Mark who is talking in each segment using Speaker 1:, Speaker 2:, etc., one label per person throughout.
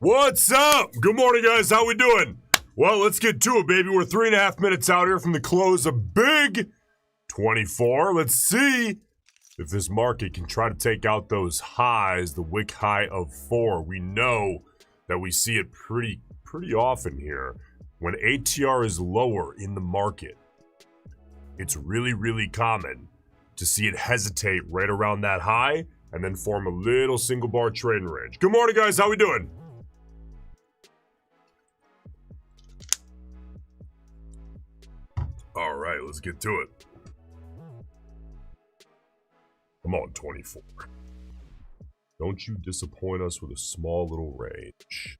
Speaker 1: What's up? Good morning, guys. How we doing? Well, let's get to it, baby. We're 3.5 minutes out here from the close of Big 24. Let's see if this market can try to take out those highs, the wick high of 4. We know that we see it pretty often here. When ATR is lower in the market, it's really common to see it hesitate right around that high and then form a little single bar trading range. Good morning, guys. How we doing? All right, let's get to it. Come on, 24. Don't you disappoint us with a small little range.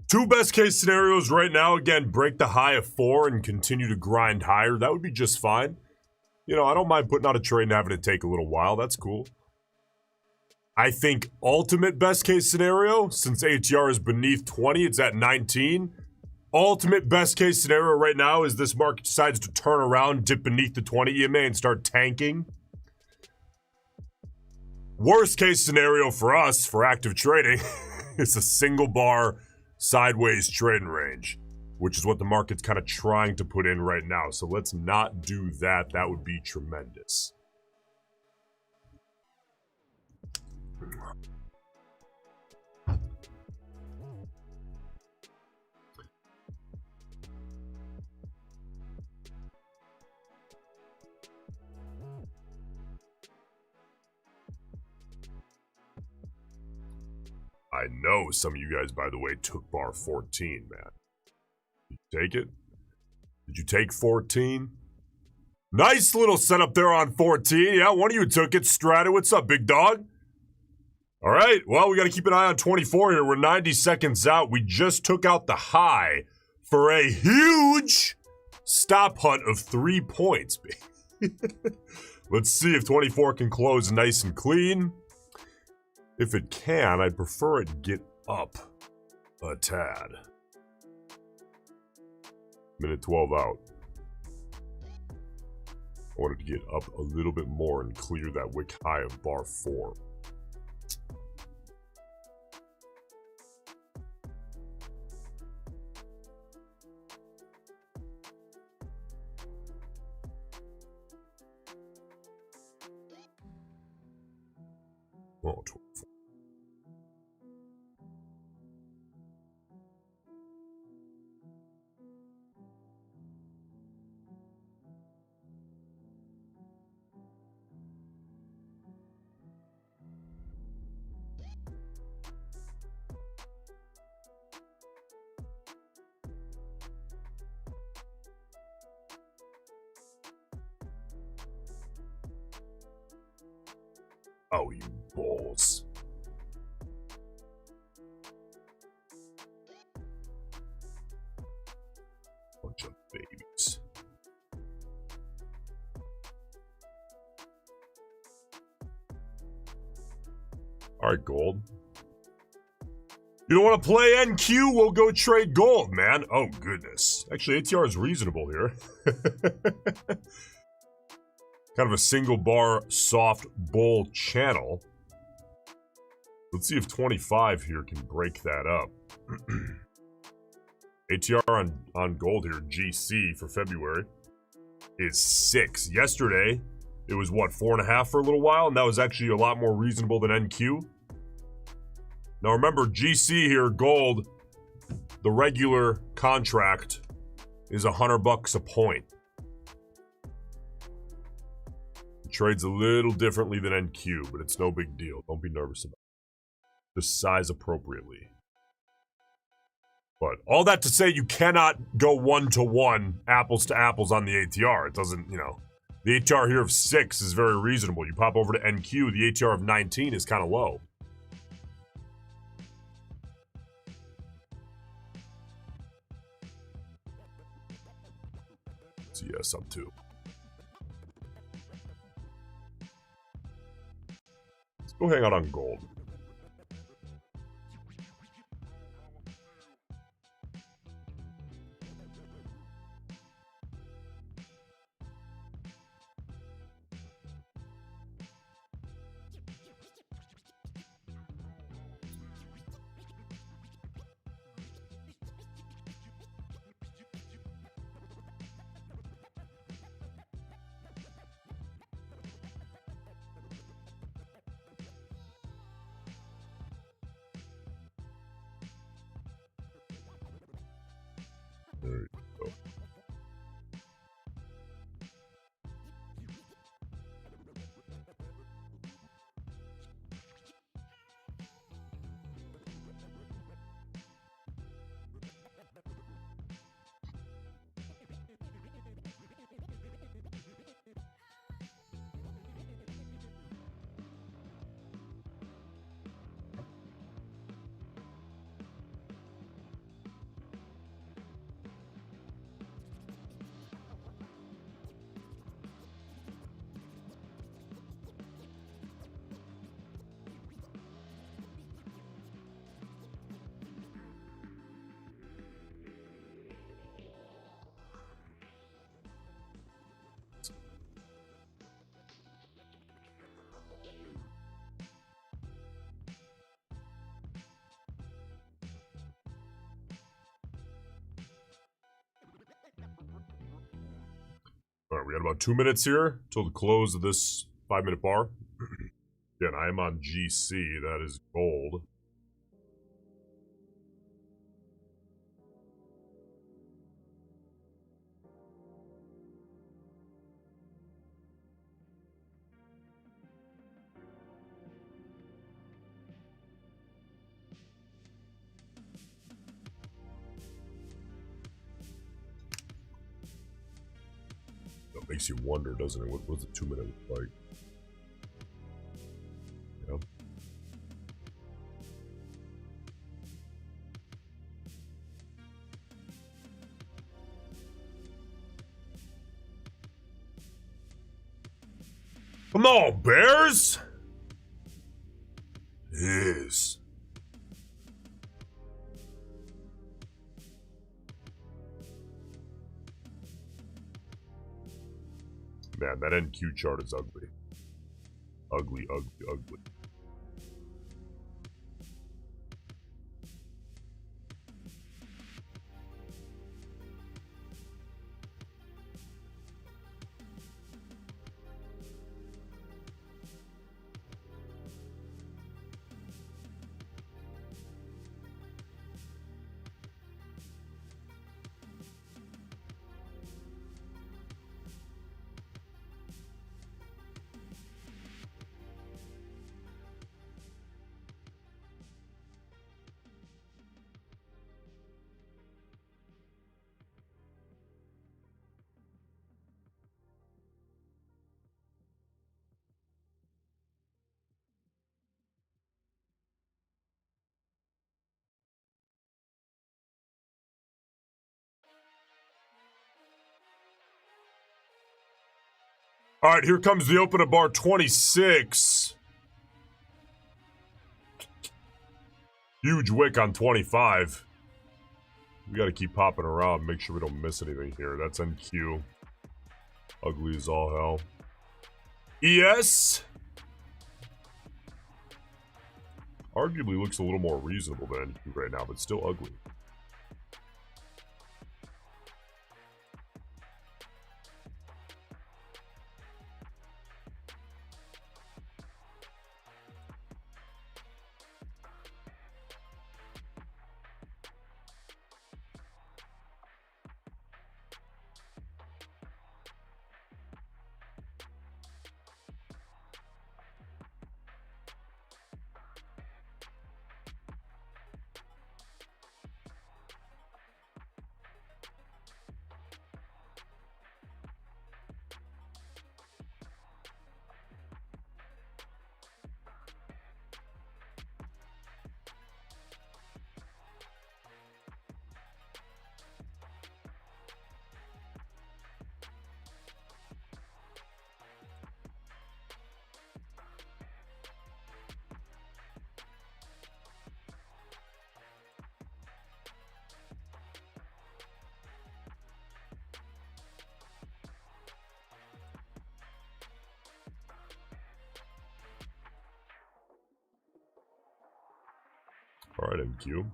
Speaker 1: Two best case scenarios right now. Again, break the high of 4 and continue to grind higher. That would be just fine. You know, I don't mind putting out a trade and having it take a little while. That's cool. I think ultimate best case scenario, since ATR is beneath 20, it's at 19. Ultimate best case scenario right now is this market decides to turn around, dip beneath the 20 EMA and start tanking. Worst case scenario for us, for active trading, is a single bar sideways trading range, which is what the market's kind of trying to put in right now. So let's not do that. That would be tremendous. I know some of you guys, by the way, took bar 14, man. Did you take it? Did you take 14? Nice little setup there on 14. Yeah, one of you took it. Strata, what's up, big dog? All right, well, we got to keep an eye on 24 here. We're 90 seconds out. We just took out the high for a huge stop hunt of 3 points, baby. Let's see if 24 can close nice and clean. If it can, I'd prefer it get up a tad. Minute 12 out. I wanted to get up a little bit more and clear that wick high of bar 4. Oh, 24. Oh, you balls. Bunch of babies. All right, gold. You don't want to play NQ? We'll go trade gold, man. Oh, goodness. Actually, ATR is reasonable here. Kind of a single bar soft bull channel. Let's see if 25 here can break that up. ATR on gold here, GC for February, is 6. Yesterday, it was what, 4.5 for a little while, and that was actually a lot more reasonable than NQ. Now remember, GC here, gold, the regular contract is $100 a point. It trades a little differently than NQ, but it's no big deal. Don't be nervous about it. Just size appropriately. But all that to say, you cannot go 1-to-1, apples to apples on the ATR. It doesn't, you know, the ATR here of 6 is very reasonable. You pop over to NQ, the ATR of 19 is kind of low. CS up 2. Let's go hang out on gold. There you go. All right, we got about 2 minutes here till the close of this 5-minute bar. Again, I am on GC. That is gold. That makes you wonder, doesn't it? What's a 2-minute look like? Yeah. Come on, Bears! Yes. Man, that NQ chart is ugly. Ugly, ugly, ugly. All right, here comes the open of bar 26. Huge wick on 25. We got to keep popping around, make sure we don't miss anything here. That's NQ. Ugly as all hell. ES. Arguably looks a little more reasonable than NQ right now, but still ugly. All right, NQ.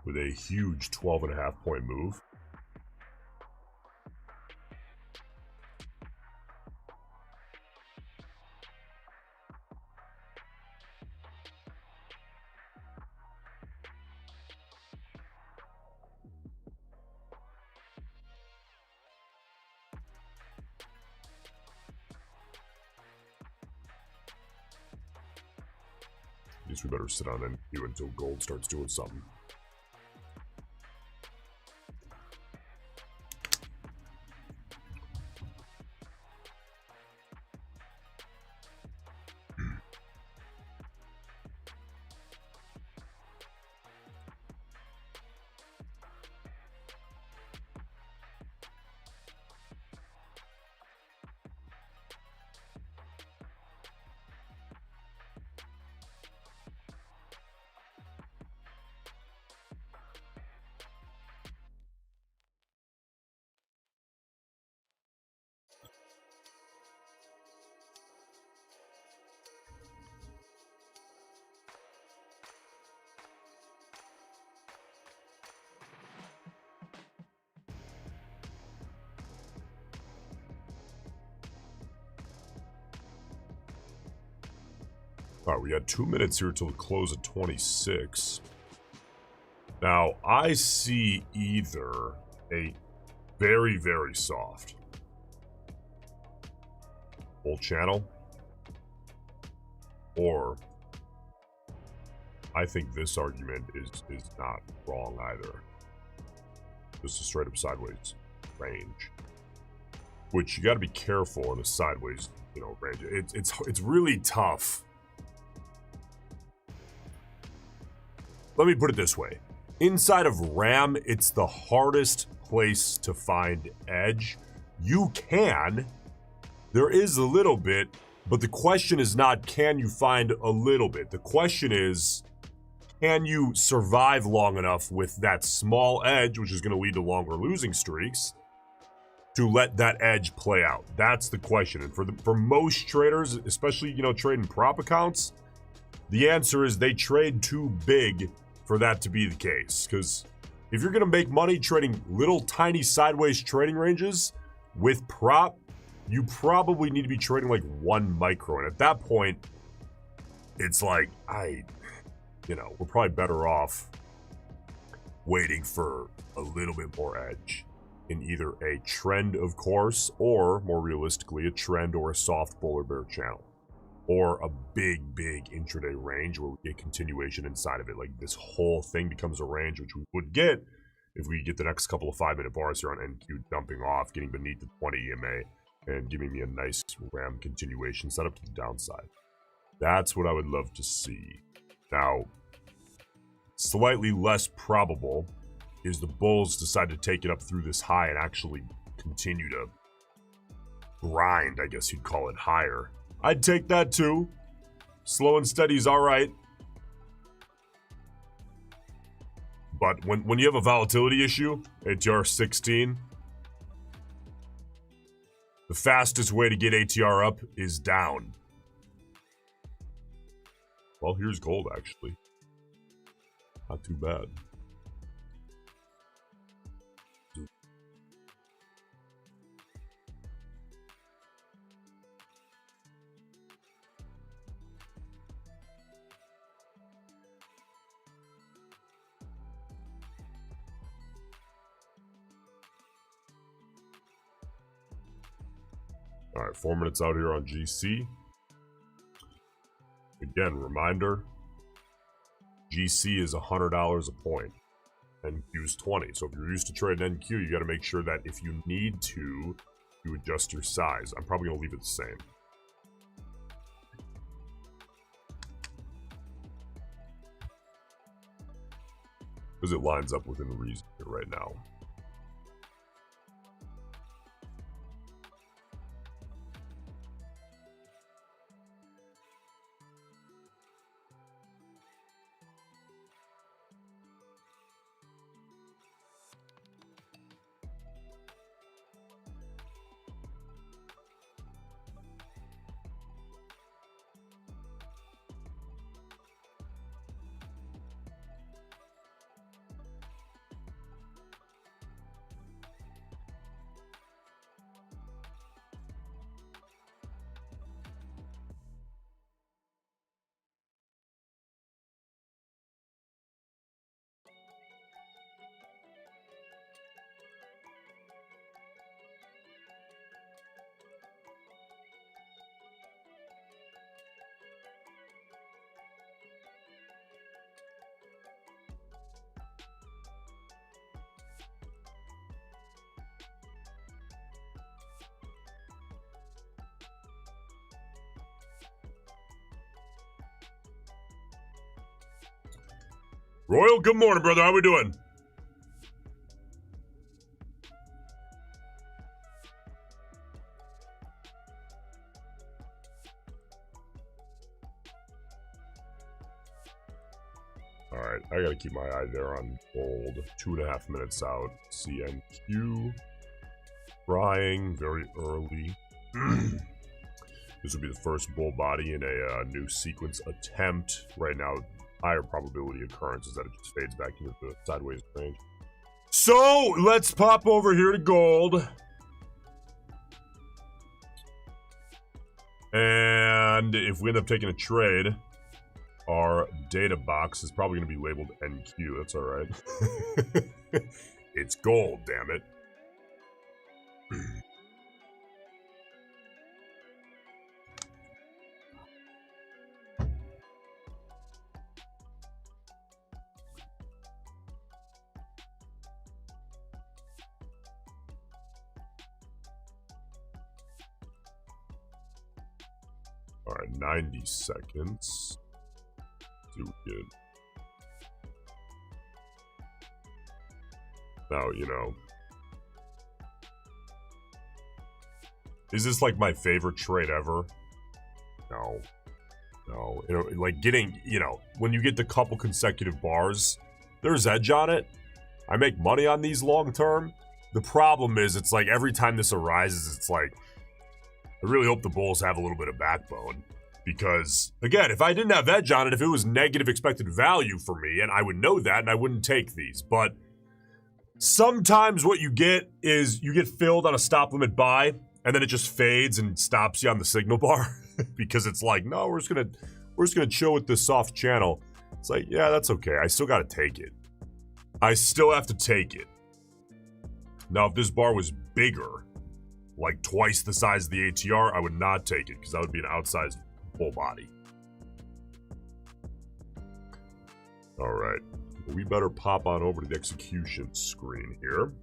Speaker 1: With a huge 12.5 point move. guess we better sit on NQ until gold starts doing something. All right, we got 2 minutes here till the close at 26. Now, I see either a very, very soft bull channel, or I think this argument is not wrong either. Just a straight up sideways range, which you got to be careful in a sideways, range. It's really tough. Let me put it this way. Inside of RAM, it's the hardest place to find edge. There is a little bit, but the question is not, can you find a little bit? The question is, can you survive long enough with that small edge, which is going to lead to longer losing streaks, to let that edge play out? That's the question. And for most traders, especially, trading prop accounts, the answer is they trade too big for that to be the case. Because if you're going to make money trading little tiny sideways trading ranges with prop, you probably need to be trading like 1 micro. And at that point, it's like, we're probably better off waiting for a little bit more edge in either a trend, of course, or more realistically, a trend or a soft bull or bear channel. Or a big intraday range where we get continuation inside of it. Like this whole thing becomes a range, which we would get if we get the next couple of 5-minute bars here on NQ dumping off, getting beneath the 20 EMA, and giving me a nice RAM continuation setup to the downside. That's what I would love to see. Now, slightly less probable is the bulls decide to take it up through this high and actually continue to grind, I guess you'd call it, higher. I'd take that too. Slow and steady is all right. But when you have a volatility issue, ATR 16, the fastest way to get ATR up is down. Well, here's gold, actually. Not too bad. All right, 4 minutes out here on GC. Again, reminder, GC is $100 a point. NQ is 20. So if you're used to trading NQ, you got to make sure that if you need to, you adjust your size. I'm probably going to leave it the same. Because it lines up within reason here right now. Royal, good morning, brother. How we doing? All right, I gotta keep my eye there on gold. 2.5 minutes out. CNQ. Frying very early. This will be the first bull body in a new sequence attempt. Right now, higher probability occurrence is that it just fades back into the sideways range. So let's pop over here to gold. And if we end up taking a trade, our data box is probably going to be labeled NQ. That's all right. It's gold, damn it. All right, 90 seconds. Do good. Now, you know. Is this like my favorite trade ever? No. No. You know, like getting, you know, when you get the couple consecutive bars, there's edge on it. I make money on these long term. The problem is, it's like every time this arises, it's like, I really hope the Bulls have a little bit of backbone. Because, again, if I didn't have edge on it, if it was negative expected value for me, and I would know that, and I wouldn't take these. But sometimes what you get is you get filled on a stop limit buy, and then it just fades and stops you on the signal bar. Because it's like, no, we're just gonna chill with this soft channel. It's like, yeah, that's okay. I still gotta take it. I still have to take it. Now, if this bar was bigger, like twice the size of the ATR, I would not take it, because that would be an outsized full body. All right, we better pop on over to the execution screen here.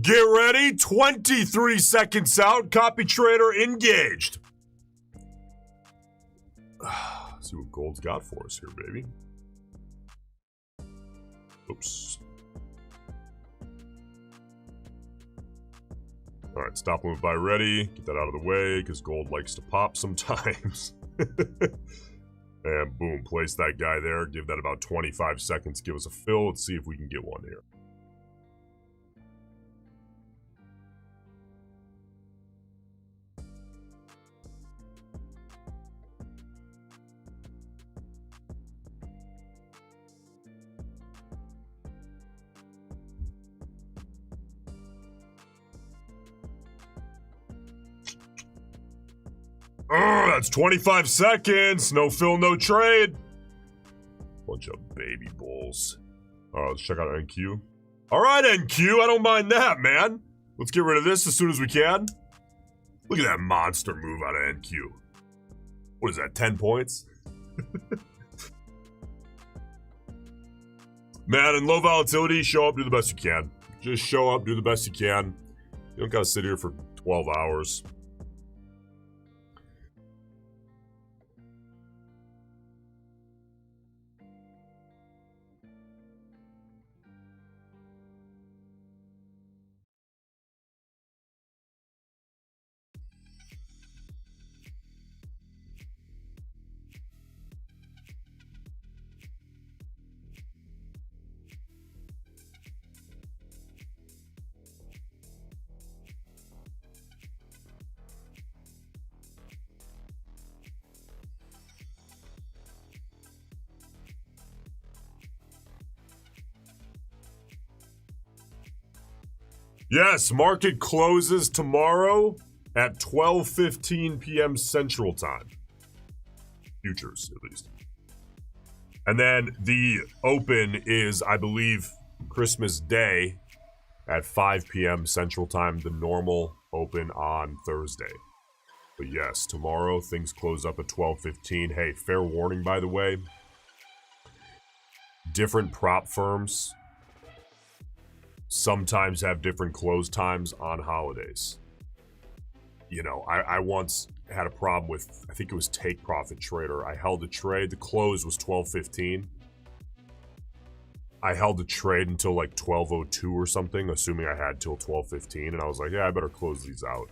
Speaker 1: Get ready, 23 seconds out, copy trader engaged. Let's see what gold's got for us here, baby. Oops. All right, stop limit buy ready. Get that out of the way, because gold likes to pop sometimes. And boom, place that guy there. Give that about 25 seconds. Give us a fill. Let's see if we can get one here. That's 25 seconds. No fill, no trade. Bunch of baby bulls. Let's check out NQ. All right, NQ. I don't mind that, man. Let's get rid of this as soon as we can. Look at that monster move out of NQ. What is that, 10 points? Man, in low volatility, show up, do the best you can. Just show up, do the best you can. You don't gotta sit here for 12 hours. Yes, market closes tomorrow at 12:15 p.m. Central Time. Futures, at least. And then the open is, I believe, Christmas Day at 5 p.m. Central Time, the normal open on Thursday. But yes, tomorrow things close up at 12:15. Hey, fair warning, by the way. Different prop firms sometimes have different close times on holidays. You know, I once had a problem with, I think it was Take Profit Trader. I held a trade. The close was 12:15. I held a trade until like 12:02 or something, assuming I had till 12:15, and I was like, yeah, I better close these out.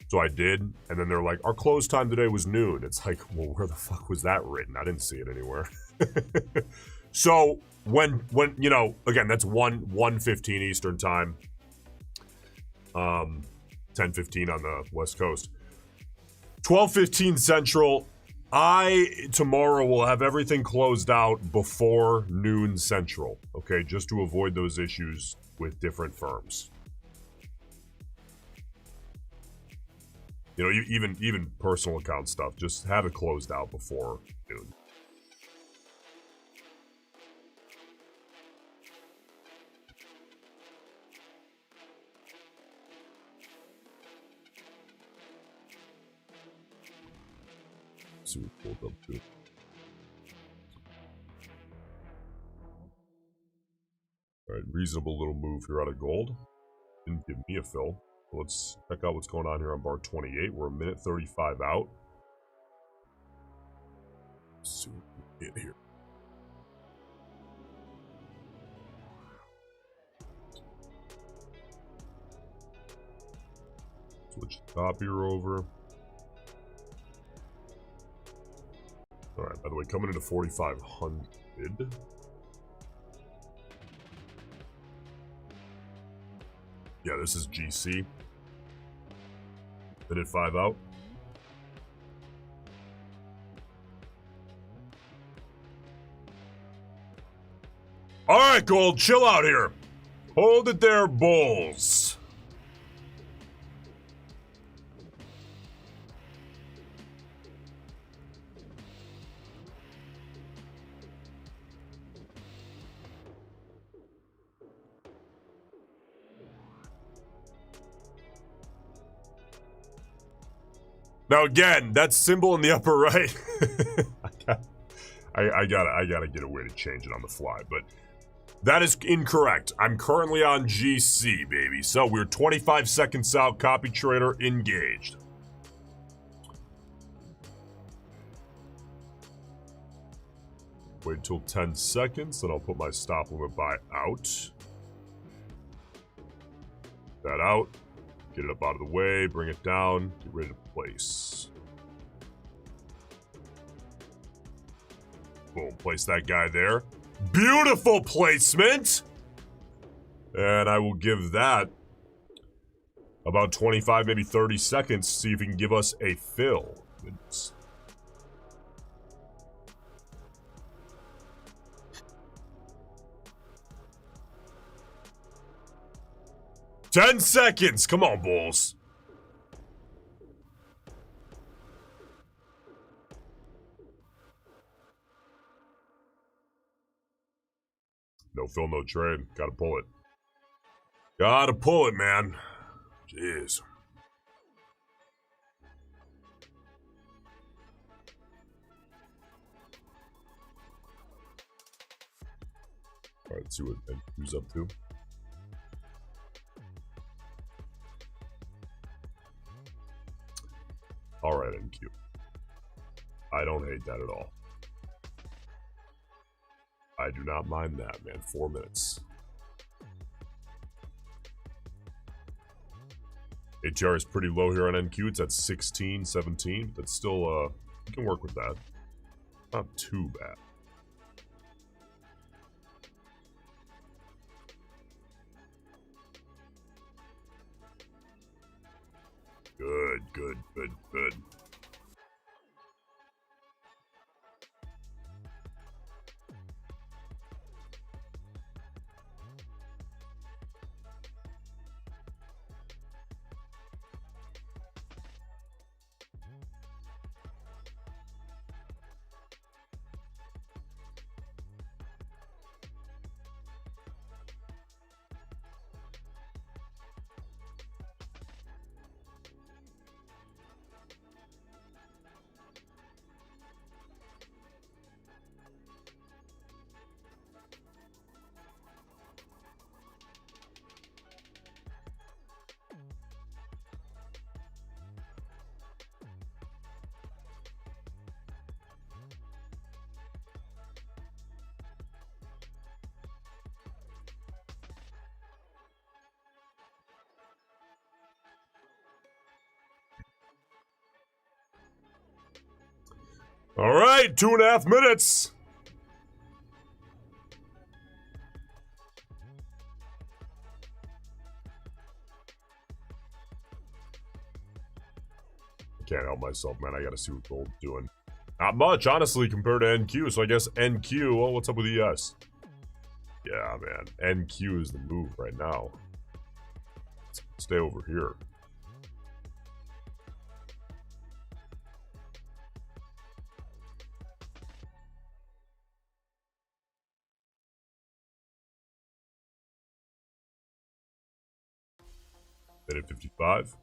Speaker 1: So I did, and then they're like, our close time today was noon. It's like, well, where the fuck was that written? I didn't see it anywhere. So when you know, again, that's 1:15 Eastern time, 10:15 on the West Coast, 12:15 Central. I tomorrow will have everything closed out before noon Central, okay, just to avoid those issues with different firms. You know, even personal account stuff, just have it closed out before noon. See what pulled up to. All right, reasonable little move here out of gold. Didn't give me a fill. Let's check out what's going on here on bar 28. We're a minute 35 out. Let's see what we get here. Switch the top here over. All right, by the way, coming into 4,500. Yeah, this is GC. Minute 5 out. All right, gold, chill out here. Hold it there, bulls. Now again, that symbol in the upper right, I gotta get a way to change it on the fly, but that is incorrect. I'm currently on GC, baby. So we're 25 seconds out. Copy trader engaged. Wait till 10 seconds, then I'll put my stop limit buy out. That out. Get it up out of the way, bring it down, get ready to place. Boom, place that guy there. Beautiful placement! And I will give that about 25, maybe 30 seconds to see if he can give us a fill. Goodness. Ten seconds! Come on, bulls. No fill, no trade. Gotta pull it. Gotta pull it, man. Jeez. Alright, let's see what NQ's up to. Alright, NQ. I don't hate that at all. I do not mind that, man. 4 minutes. ATR is pretty low here on NQ. It's at 16, 17. That's still, you can work with that. Not too bad. Good, good, good, good. All right, 2.5 minutes. I can't help myself, man. I gotta see what gold's doing. Not much, honestly, compared to NQ. So I guess NQ. Well, what's up with ES? Yeah, man. NQ is the move right now. Let's stay over here. Minute 55.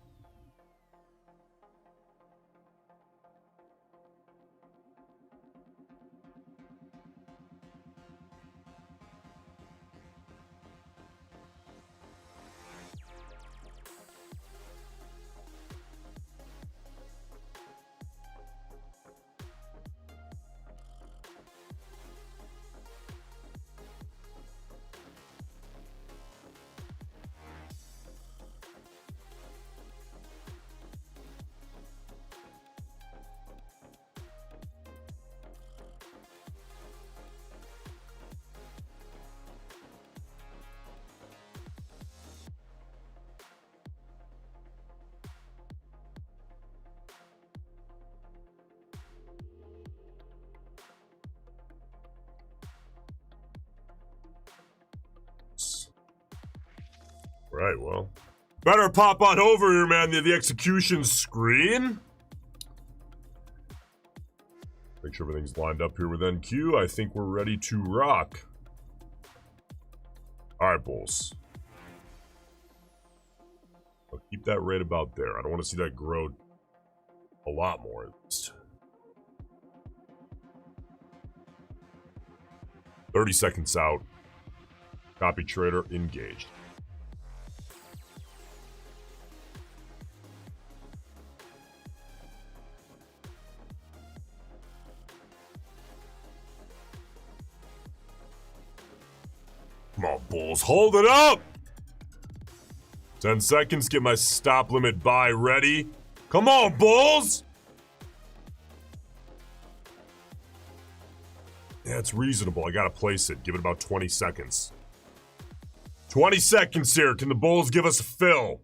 Speaker 1: Right, well. Better pop on over here, man, the execution screen. Make sure everything's lined up here with NQ. I think we're ready to rock. Alright, bulls. I'll keep that right about there. I don't want to see that grow a lot more, at least. 30 seconds out. Copy trader engaged. Come on, bulls. Hold it up! 10 seconds. Get my stop limit buy ready. Come on, bulls! Yeah, it's reasonable. I gotta place it. Give it about 20 seconds. 20 seconds here. Can the bulls give us a fill?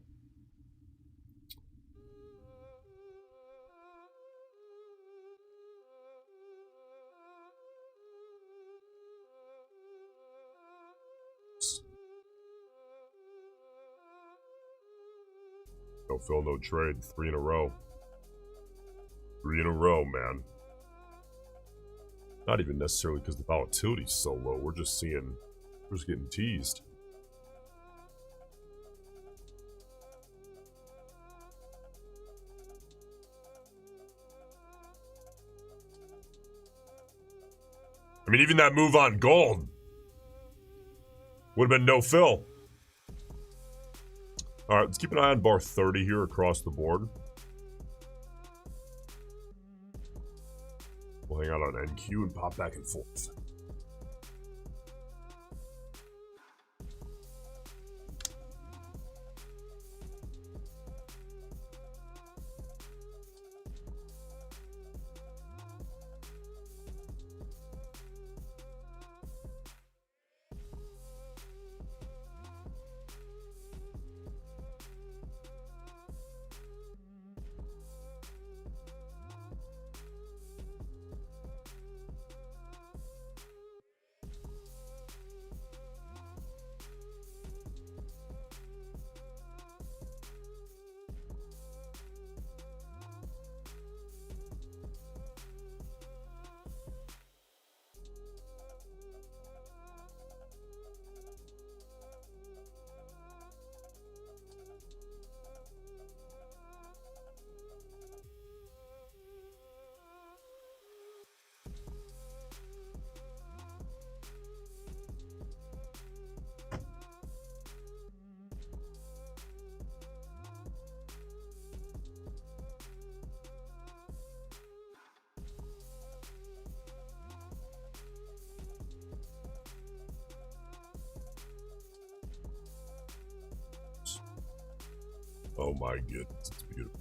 Speaker 1: No fill, no trade. 3 in a row. 3 in a row, man. Not even necessarily because the volatility's so low. We're just getting teased. I mean, even that move on gold would have been no fill. All right, let's keep an eye on bar 30 here across the board. We'll hang out on NQ and pop back and forth. Oh my goodness, it's beautiful.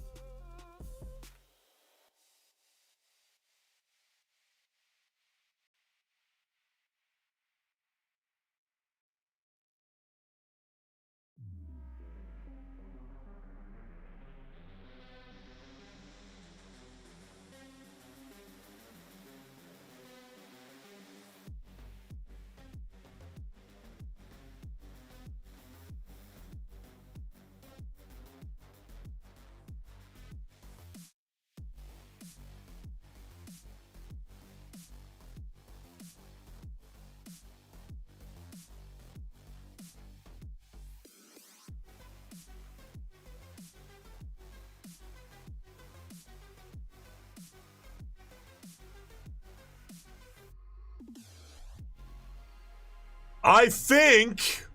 Speaker 1: I think...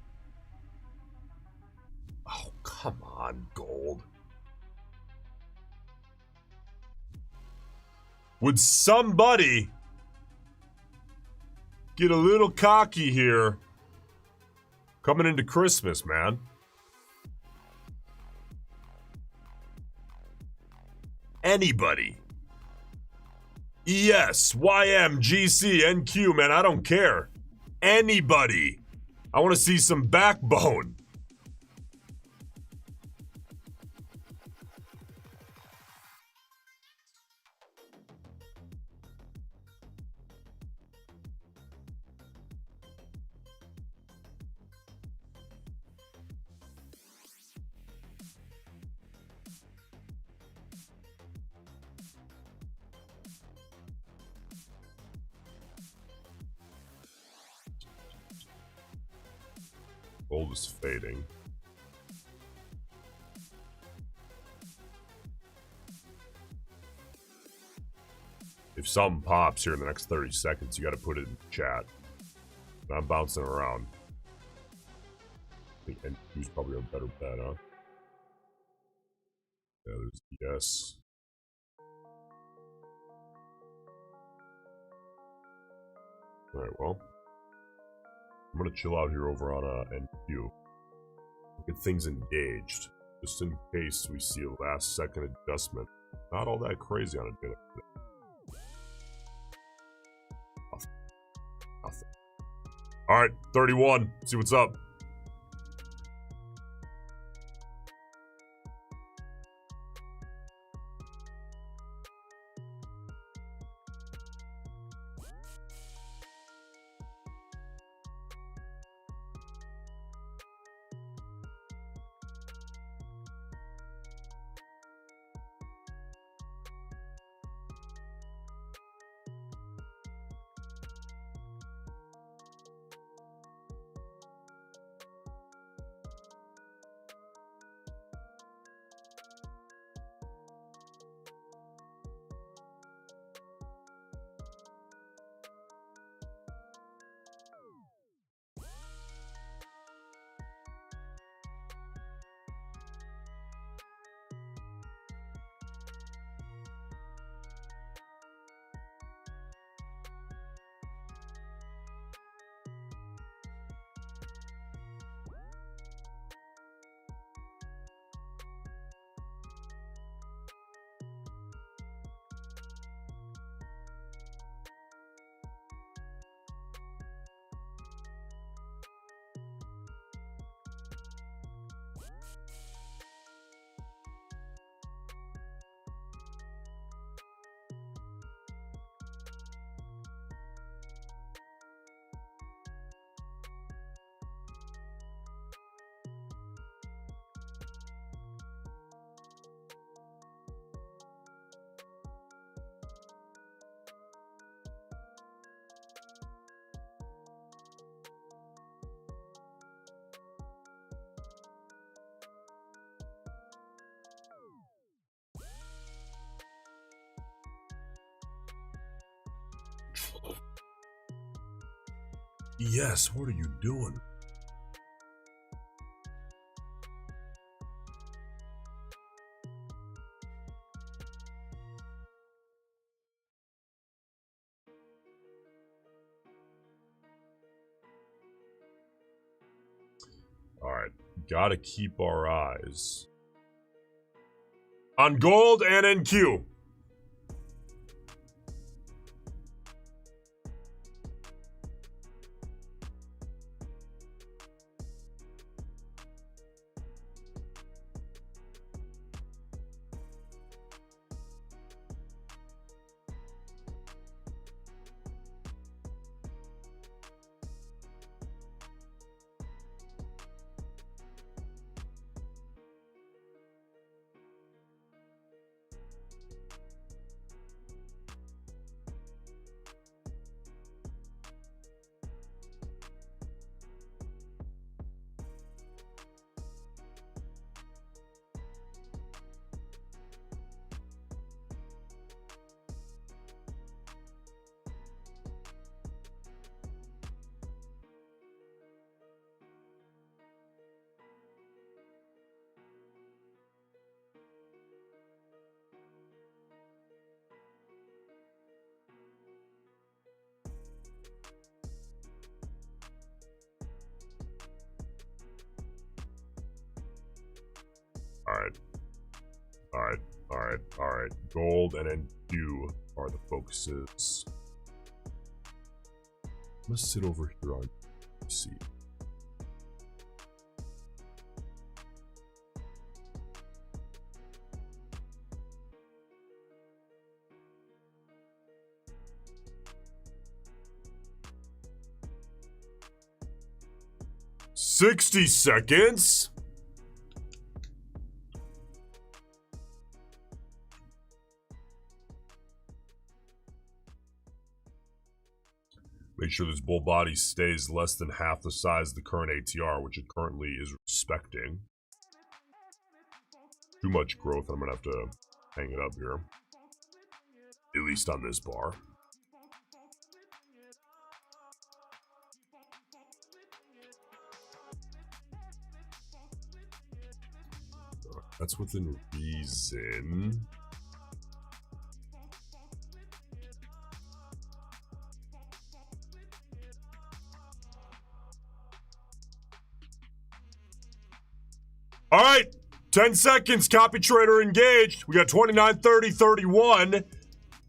Speaker 1: Oh, come on, gold. Would somebody get a little cocky here coming into Christmas, man? Anybody. ES, YM, GC, NQ, man, I don't care. Anybody. I want to see some backbone. Gold is fading. If something pops here in the next 30 seconds, you got to put it in the chat. I'm bouncing around. I think NQ's probably a better bet, huh? Yeah, there's yes. Alright, well. I'm gonna chill out here over on NQ. Get things engaged. Just in case we see a last second adjustment. Not all that crazy on a day like that. Nothing. Alright, 31. See what's up. Yes, what are you doing? Alright, gotta keep our eyes on gold and NQ. All right. All right. All right. All right. Gold and then Q are the focuses. I'm gonna sit over here on C. "60 seconds. Make sure this bull body stays less than half the size of the current ATR, which it currently is respecting. Too much growth, I'm gonna have to hang it up here. At least on this bar. That's within reason. All right, 10 seconds, copy trader engaged. We got 29, 30, 31.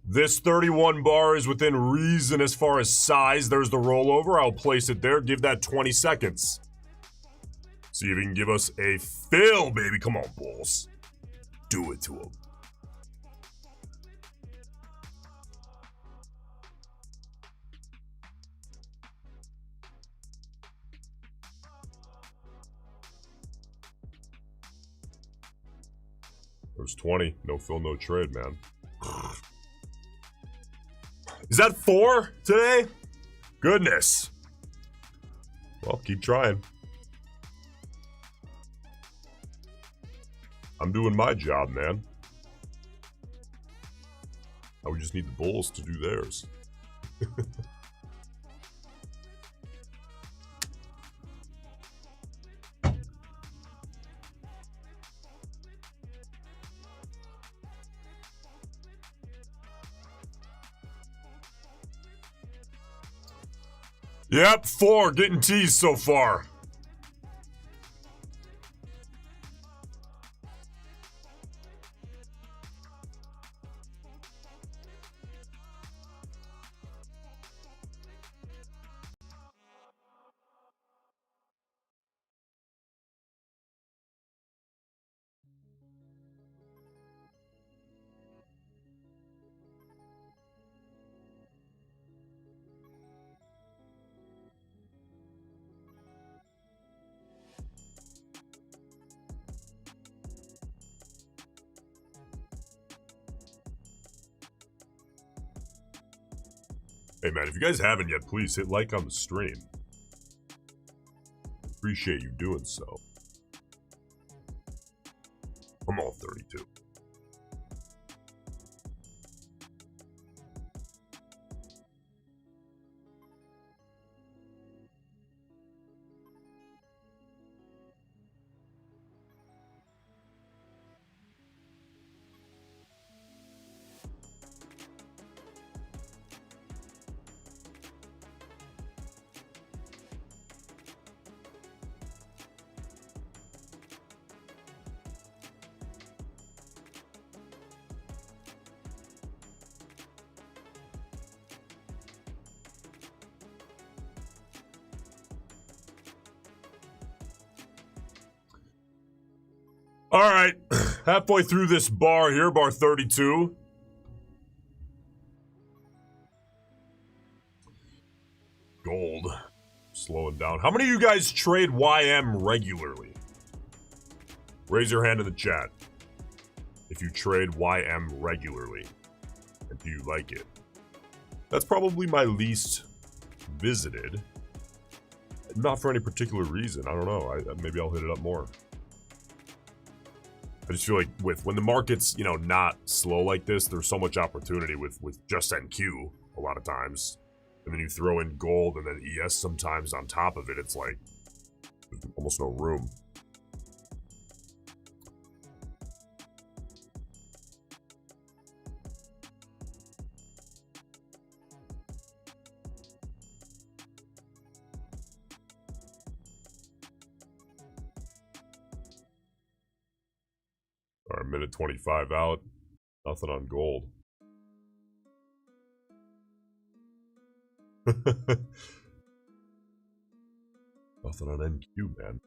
Speaker 1: This 31 bar is within reason as far as size. There's the rollover. I'll place it there. Give that 20 seconds. See if you can give us a fill, baby. Come on, bulls. Do it to him. There's 20. No fill, no trade, man. Is that 4 today? Goodness. Well, keep trying. I'm doing my job, man. Now we just need the bulls to do theirs. Yep, 4 getting teased so far. Hey man, if you guys haven't yet, please hit like on the stream. Appreciate you doing so. I'm all 32. All right, halfway through this bar here, bar 32. Gold, slowing down. How many of you guys trade YM regularly? Raise your hand in the chat if you trade YM regularly, and do you like it? That's probably my least visited. Not for any particular reason, I don't know. Maybe I'll hit it up more. I just feel like when the market's, not slow like this, there's so much opportunity with just NQ a lot of times. And then you throw in gold and then ES sometimes on top of it, it's like there's almost no room. Alright, minute 25 out. Nothing on gold. Nothing on NQ, man.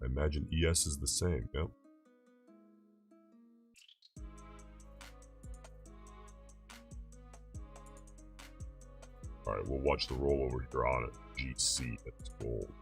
Speaker 1: I imagine ES is the same, yep. Alright, we'll watch the rollover here on it. GC, that's gold.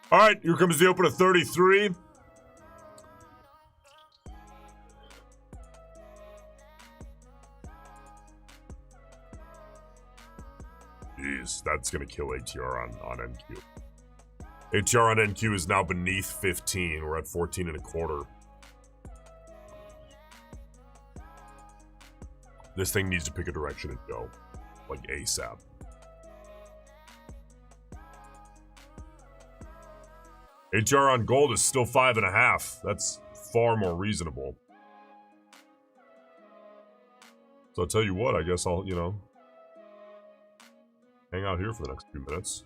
Speaker 1: All right, here comes the open of 33. Jeez, that's going to kill ATR on NQ. ATR on NQ is now beneath 15. We're at 14 and a quarter. This thing needs to pick a direction and go, like ASAP. ATR on gold is still 5.5. That's far more reasonable. So I'll tell you what, I guess I'll, hang out here for the next few minutes.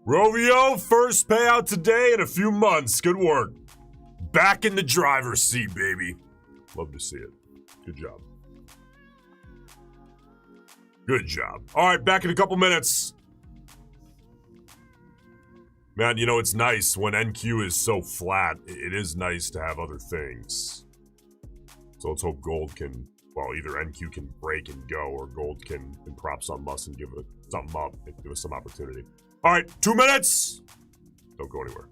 Speaker 1: Rovio, first payout today in a few months. Good work. Back in the driver's seat, baby. Love to see it. Good job. Good job. All right, back in a couple minutes. Man, it's nice when NQ is so flat. It is nice to have other things. So let's hope gold can, well, either NQ can break and go, or gold can prop something us and give it something up and give us some opportunity. All right, 2 minutes. Don't go anywhere.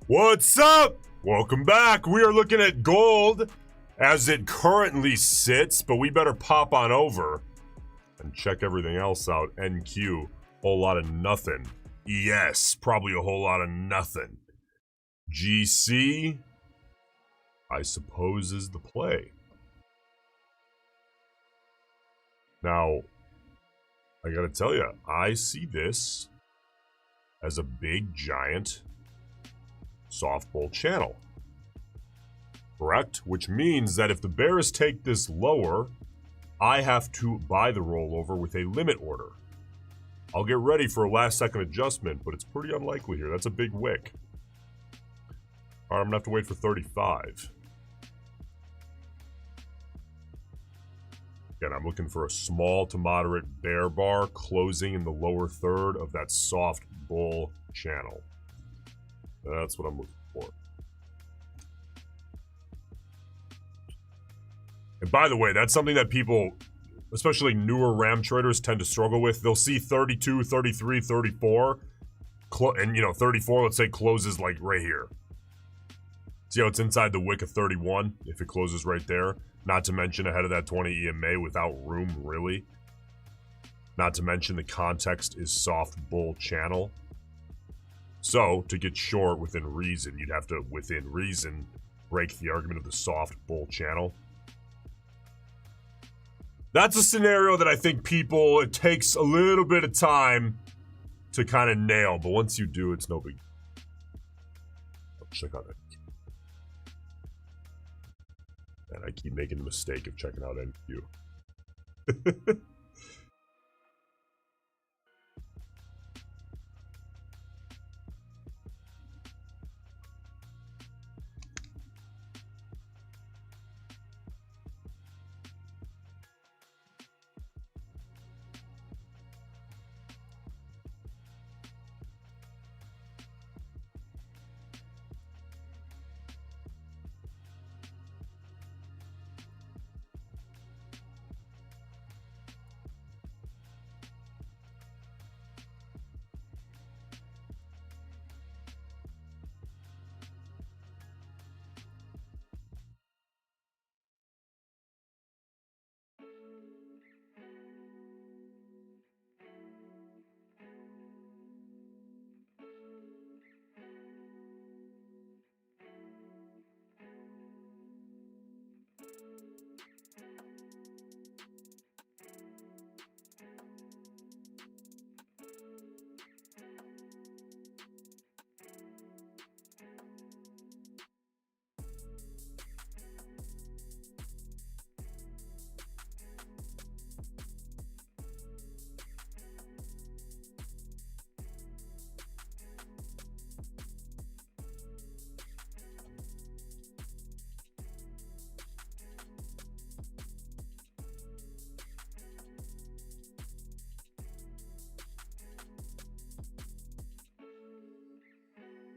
Speaker 1: What's up? Welcome back. We are looking at gold as it currently sits, but we better pop on over and check everything else out. NQ, whole lot of nothing. ES, probably a whole lot of nothing. GC, I suppose, is the play. Now, I gotta tell you, I see this as a big, giant soft bull channel. Correct? Which means that if the bears take this lower, I have to buy the rollover with a limit order. I'll get ready for a last second adjustment, but it's pretty unlikely here. That's a big wick. All right, I'm gonna have to wait for 35. Again, I'm looking for a small to moderate bear bar closing in the lower third of that soft bull channel. That's what I'm looking for. And by the way, that's something that people, especially newer RAM traders, tend to struggle with. They'll see 32, 33, 34, and 34, let's say, closes like right here. See how it's inside the wick of 31 if it closes right there? Not to mention ahead of that 20 EMA without room, really. Not to mention the context is soft bull channel. So, to get short within reason, you'd have to, within reason, break the argument of the soft bull channel. That's a scenario that I think people, it takes a little bit of time to kind of nail, but once you do, it's no big deal. Check out that. And I keep making the mistake of checking out NQ.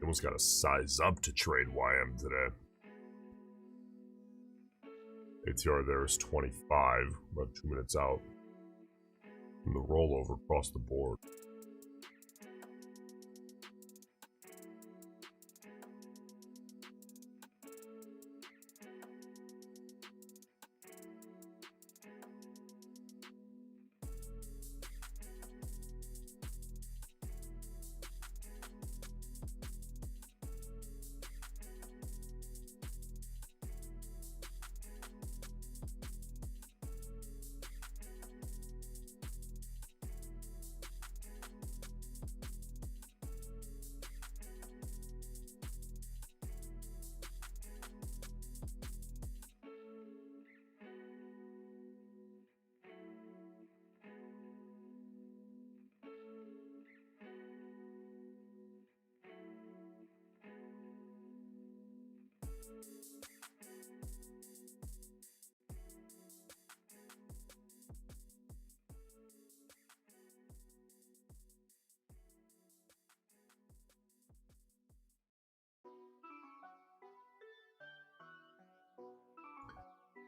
Speaker 1: Almost got to size up to trade YM today. ATR there is 25, about 2 minutes out. And the rollover across the board.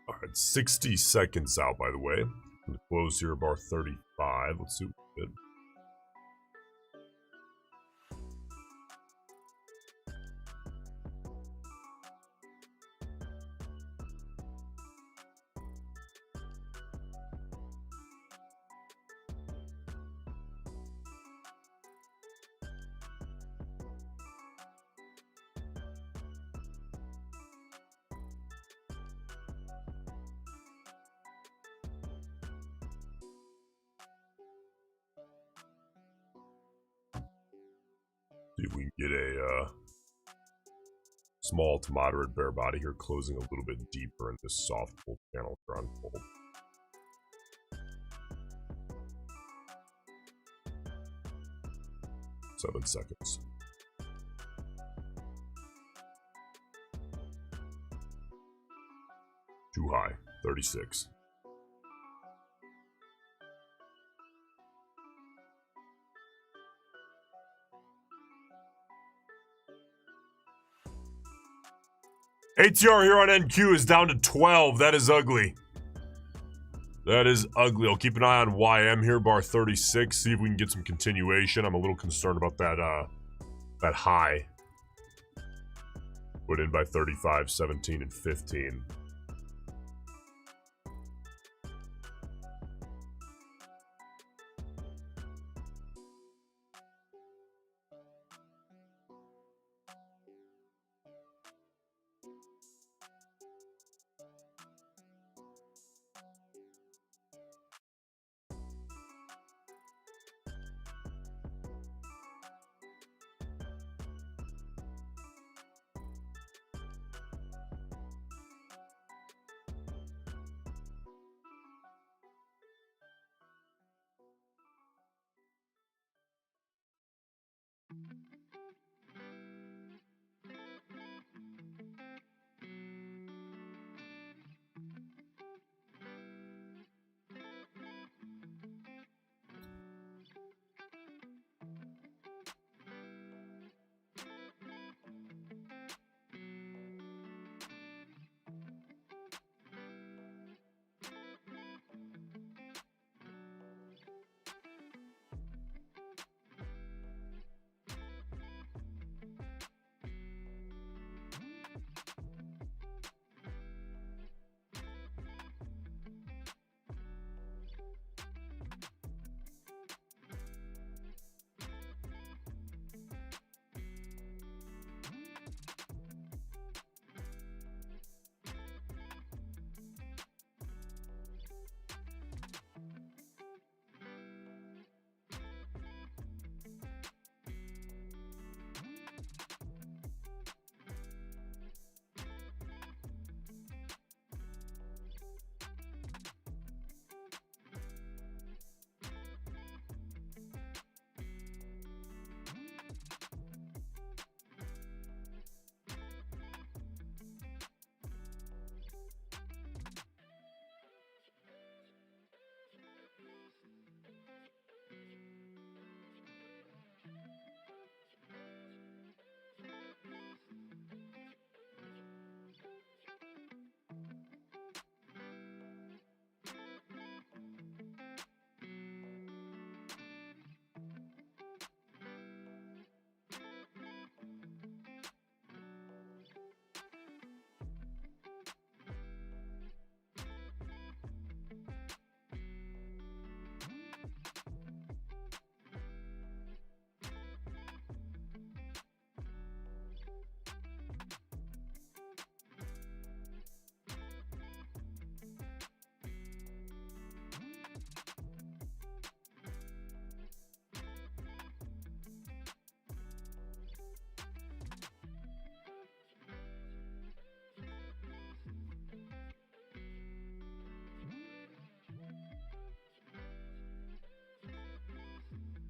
Speaker 1: All right, 60 seconds out, by the way. I'm going to close here, bar 35. Let's see what we did. See if we can get a small to moderate bear body here, closing a little bit deeper in this soft pull channel for unfold. Seven seconds. Too high. 36. ATR here on NQ is down to 12. That is ugly. That is ugly. I'll keep an eye on YM here, bar 36. See if we can get some continuation. I'm a little concerned about that high. Put in by 35, 17, and 15.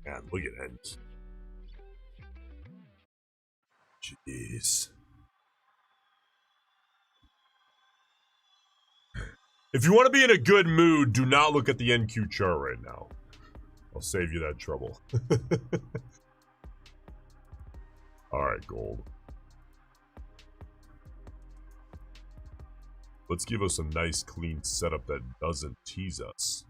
Speaker 1: Man, look at that. Jeez. If you want to be in a good mood, do not look at the NQ chart right now. I'll save you that trouble. Alright, gold. Let's give us a nice clean setup that doesn't tease us.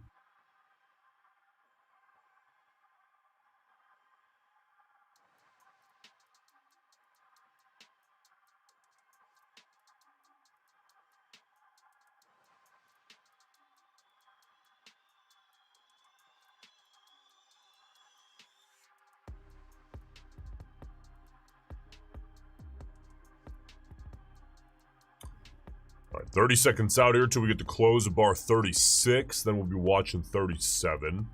Speaker 1: All right, 30 seconds out here till we get to close of bar 36. Then we'll be watching 37.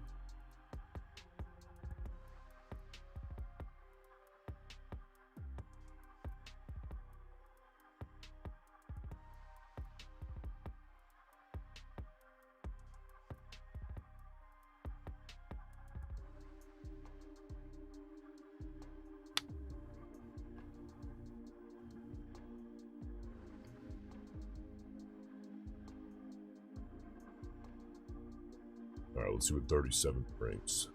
Speaker 1: All right, let's see what 37 brings.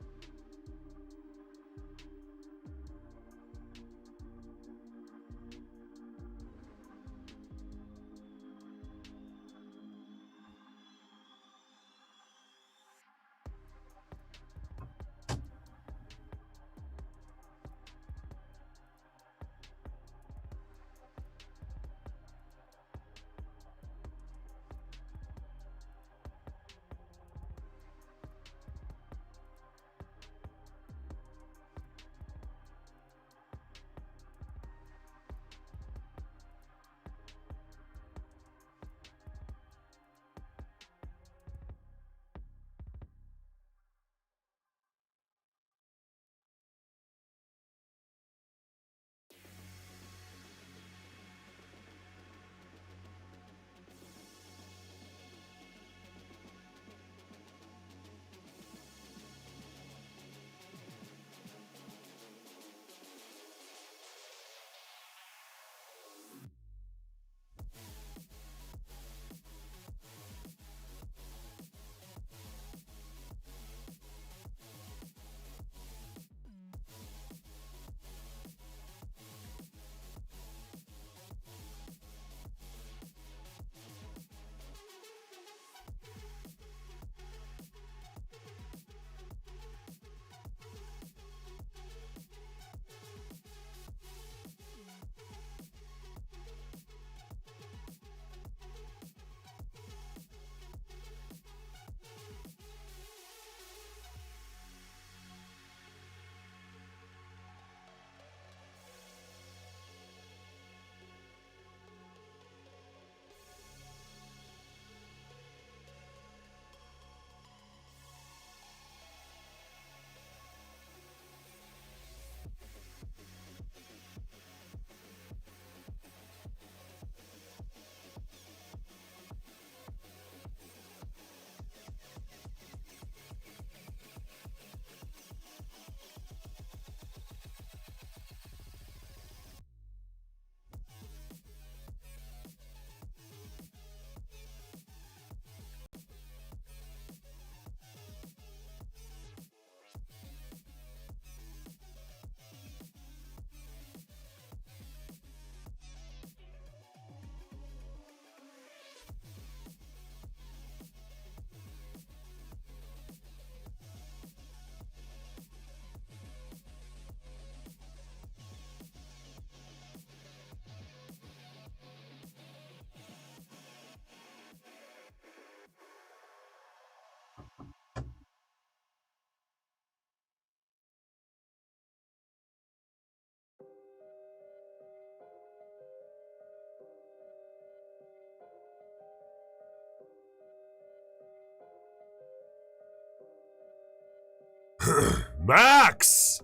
Speaker 1: Max!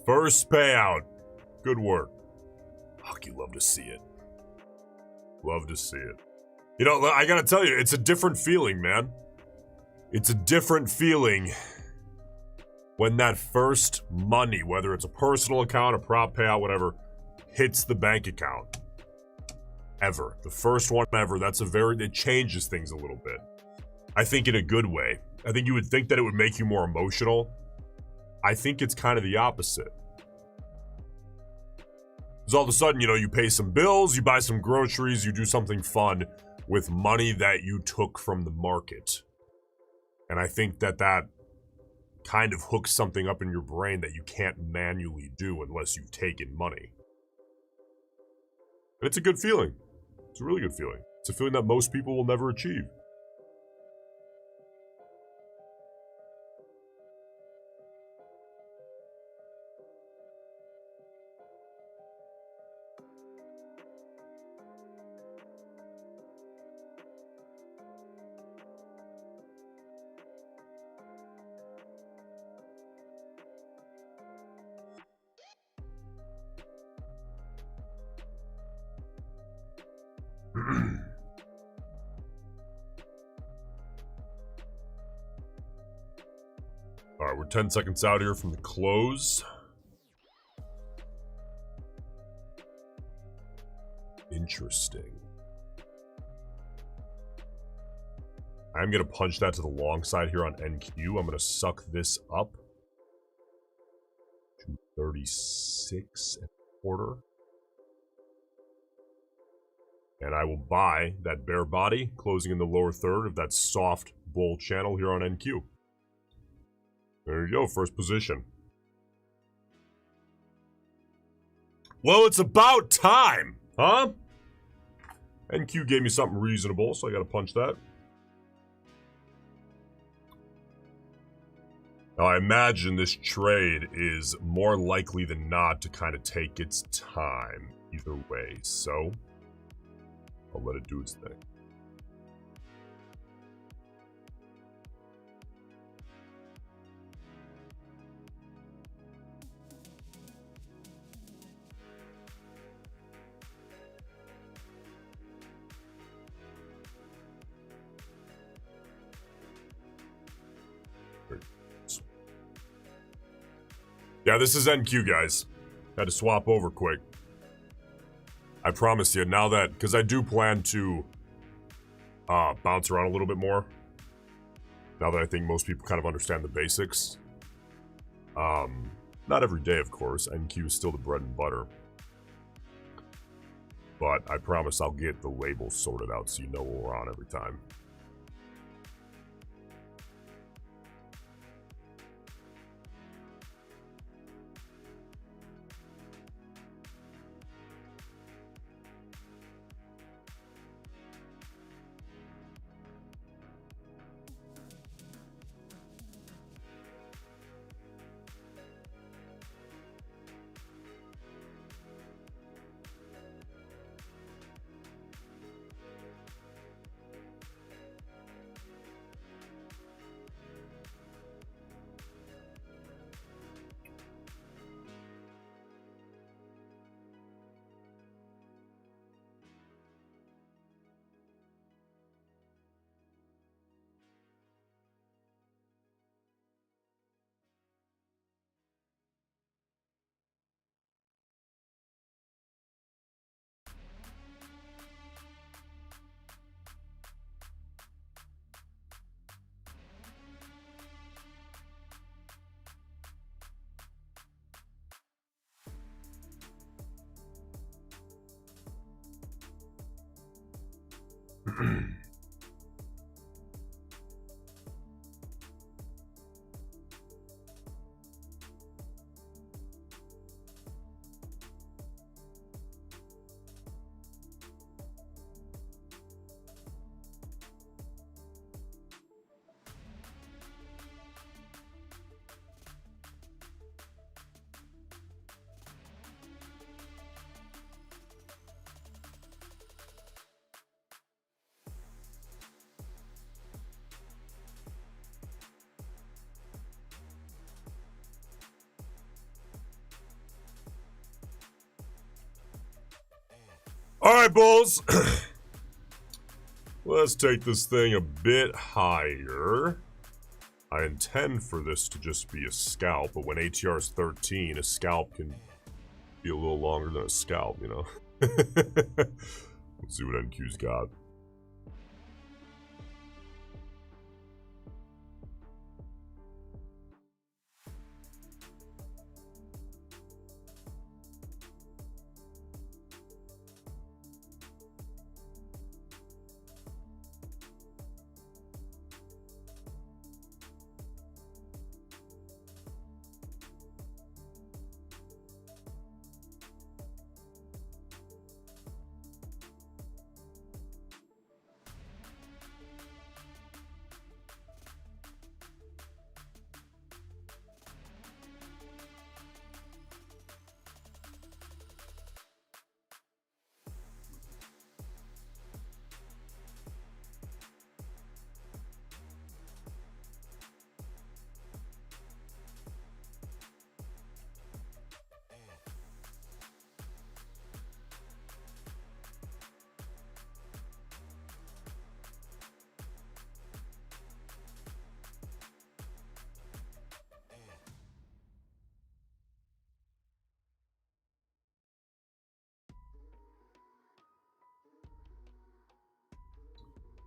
Speaker 1: First payout. Good work. Fuck, you love to see it. Love to see it. You know, I gotta tell you, it's a different feeling, man. It's a different feeling when that first money, whether it's a personal account, a prop payout, whatever, hits the bank account. Ever. The first one ever. It changes things a little bit. I think in a good way. I think you would think that it would make you more emotional. I think it's kind of the opposite. Because all of a sudden, you know, you pay some bills, you buy some groceries, you do something fun with money that you took from the market. And I think that kind of hooks something up in your brain that you can't manually do unless you've taken money. And it's a good feeling. It's a really good feeling. It's a feeling that most people will never achieve. All right, we're 10 seconds out here from the close. Interesting. I'm going to punch that to the long side here on NQ. I'm going to suck this up to 36 and a quarter. And I will buy that bear body, closing in the lower third of that soft bull channel here on NQ. There you go, first position. Well, it's about time, huh? NQ gave me something reasonable, so I gotta punch that. Now, I imagine this trade is more likely than not to kind of take its time either way, so I'll let it do its thing. Yeah, this is NQ, guys. Had to swap over quick. I promise you, now that, because I do plan to bounce around a little bit more. Now that I think most people kind of understand the basics. Not every day, of course. NQ is still the bread and butter. But I promise I'll get the labels sorted out so you know what we're on every time. All right, bulls. Let's take this thing a bit higher. I intend for this to just be a scalp, but when ATR is 13, a scalp can be a little longer than a scalp, you know? Let's see what NQ's got.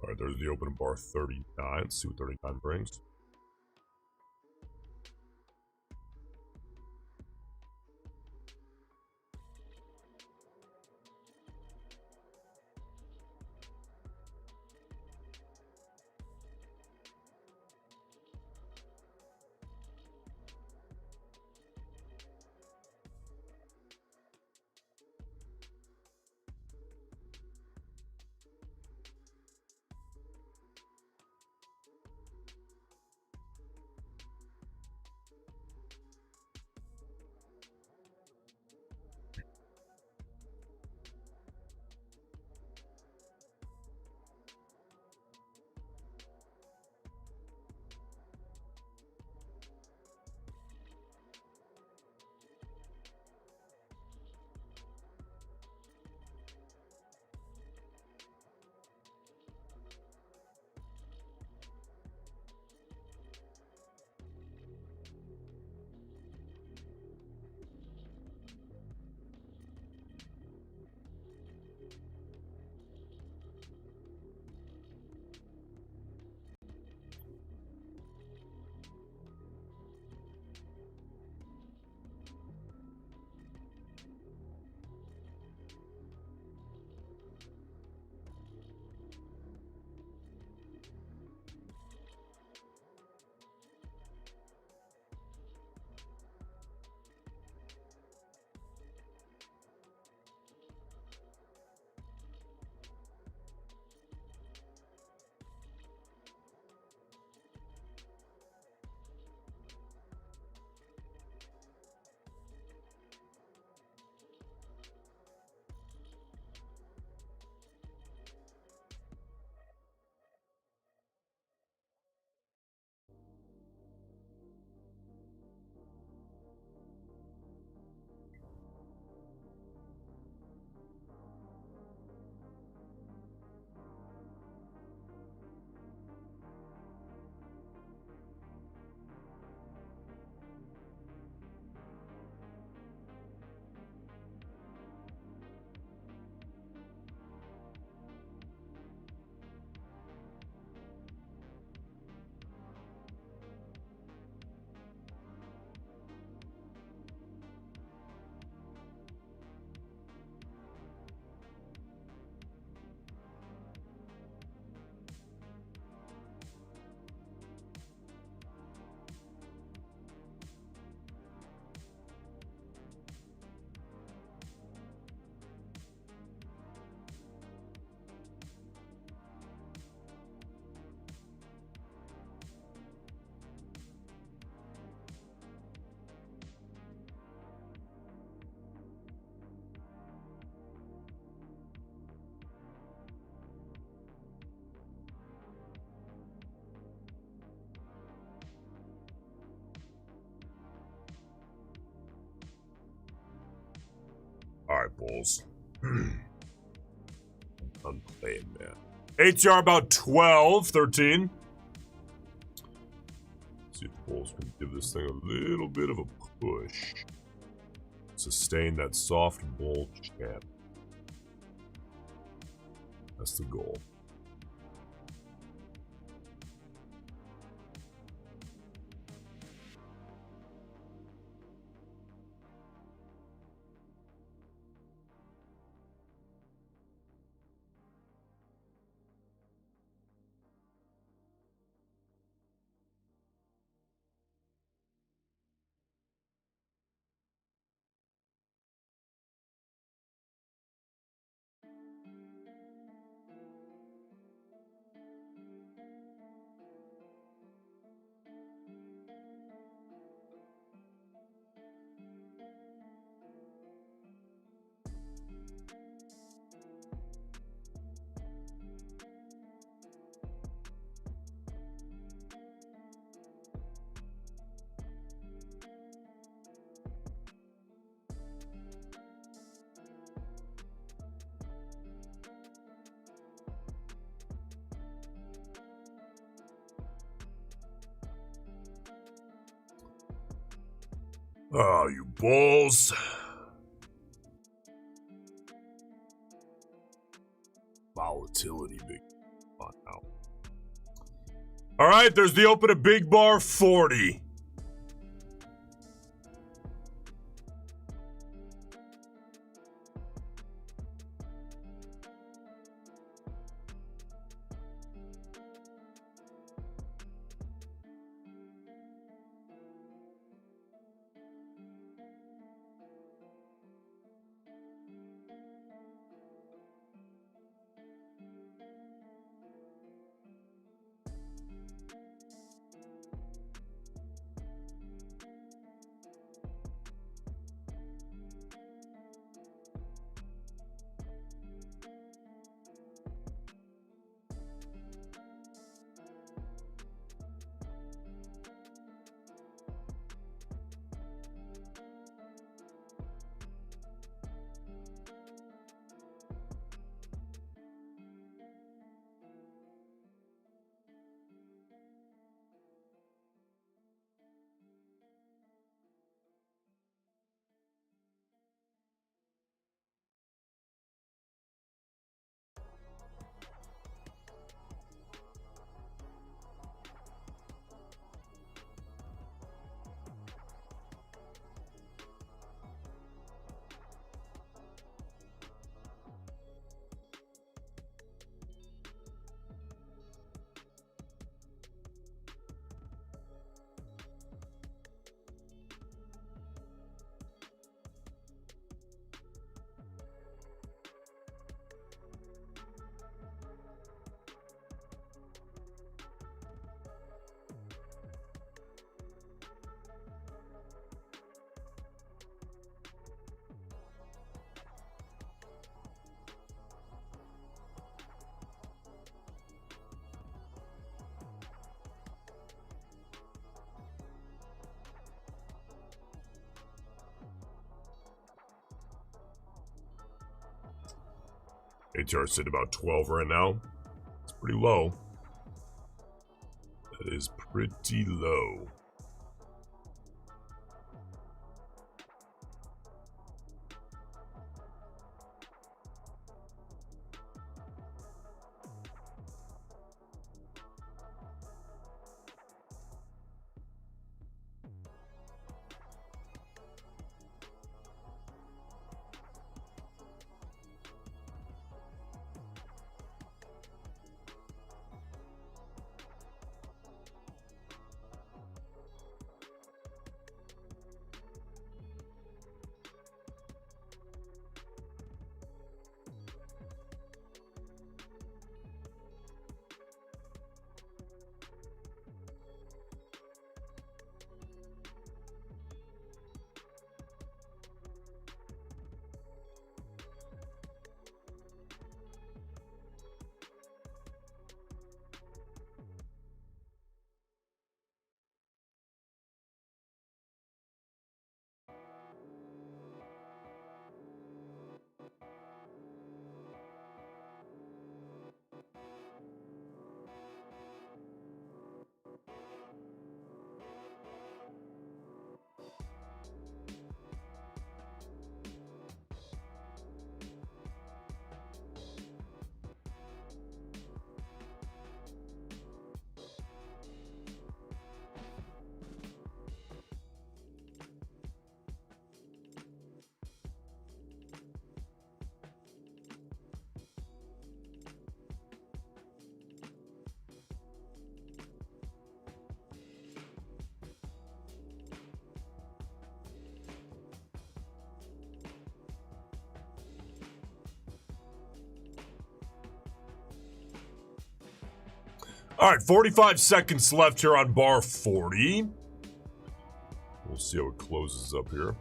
Speaker 1: All right, there's the open bar 39. Let's see what 39 brings. All right, Bulls. I'm playing, man. ATR about 12, 13. Let's see if the Bulls can give this thing a little bit of a push. Sustain that soft bull champ. That's the goal. Oh, you Bulls. Volatility, big. Come on now. All right, there's the open of big bar 40. ATR sitting about 12 right now. It's pretty low. That is pretty low. All right, 45 seconds left here on bar 40. We'll see how it closes up here.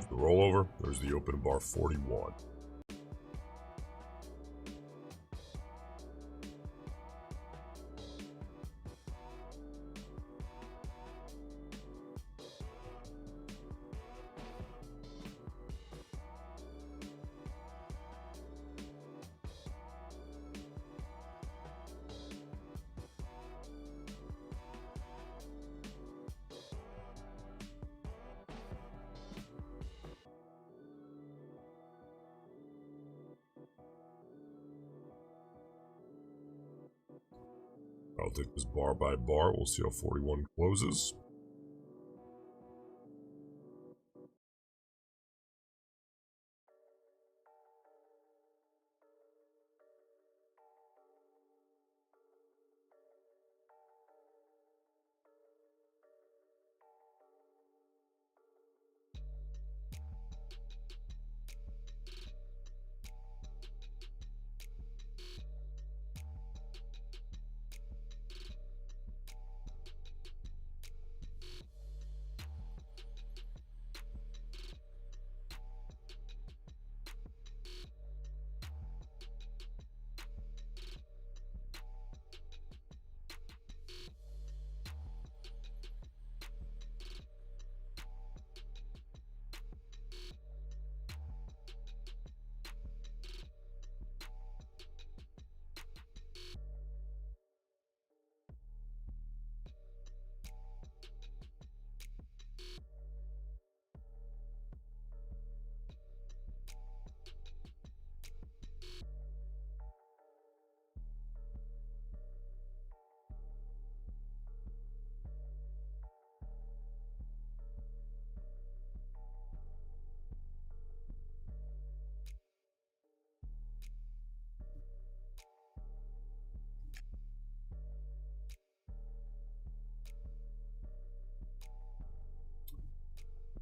Speaker 1: The rollover, there's the open bar 41. I'll take this bar by bar. We'll see how 41 closes.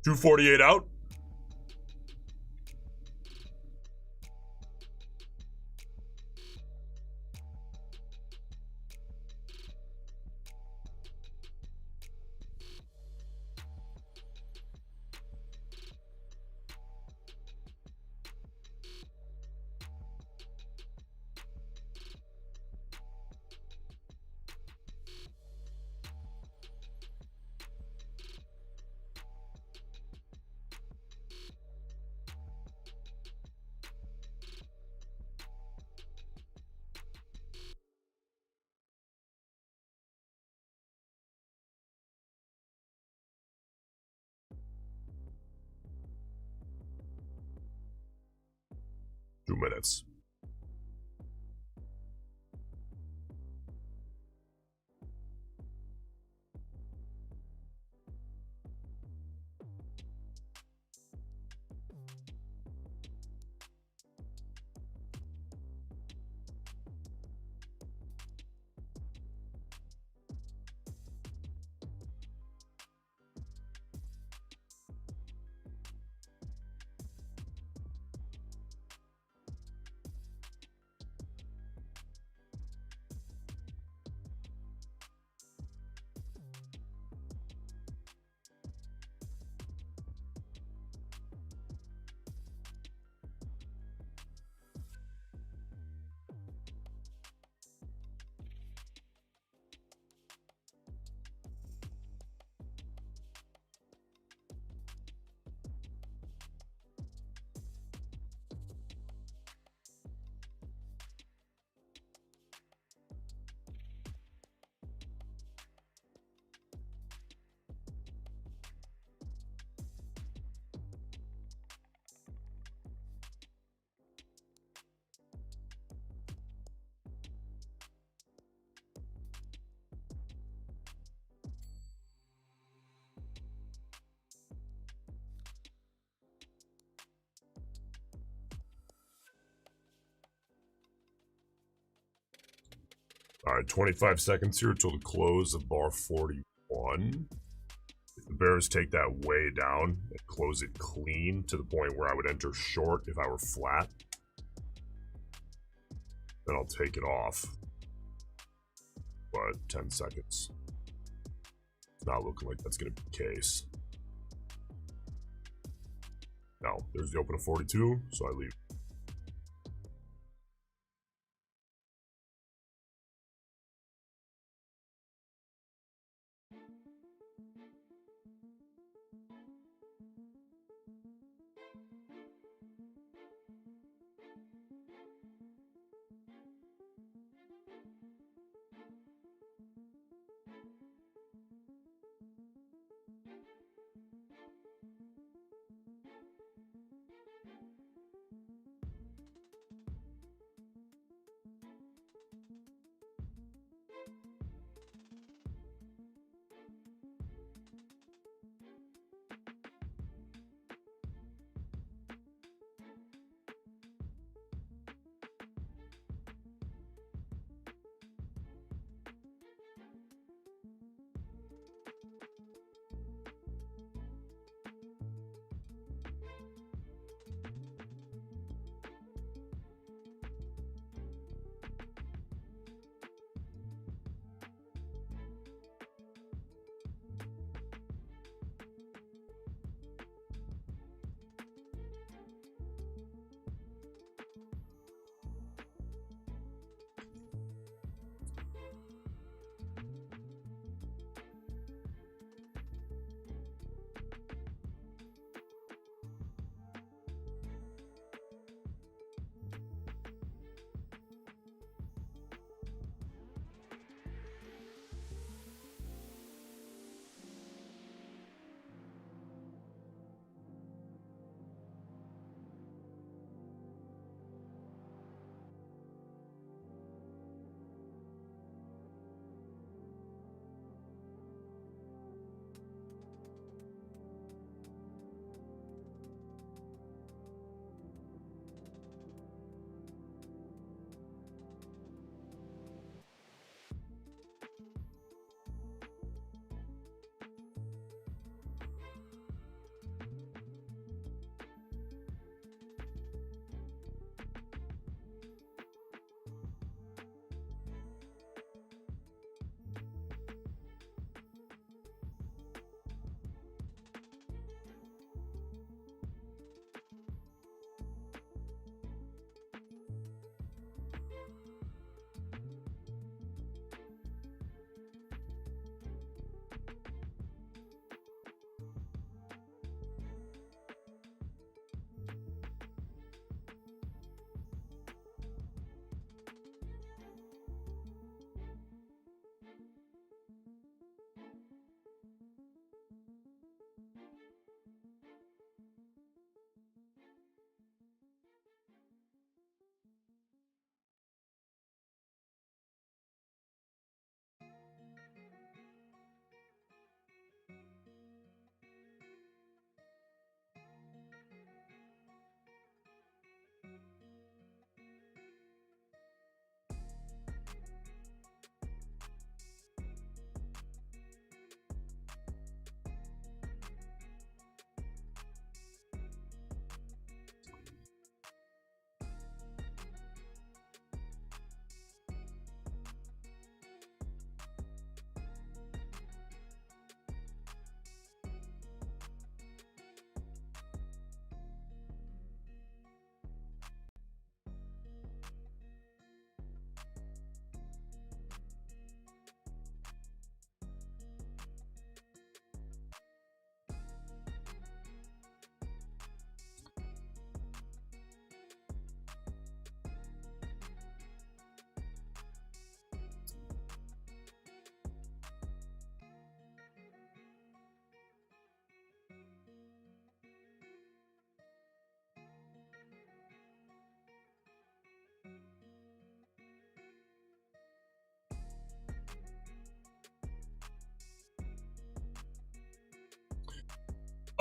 Speaker 1: $248 out. Two minutes. All right, 25 seconds here till the close of bar 41. If the bears take that way down and close it clean to the point where I would enter short if I were flat, then I'll take it off. But 10 seconds. It's not looking like that's going to be the case. No, there's the open of 42, so I leave.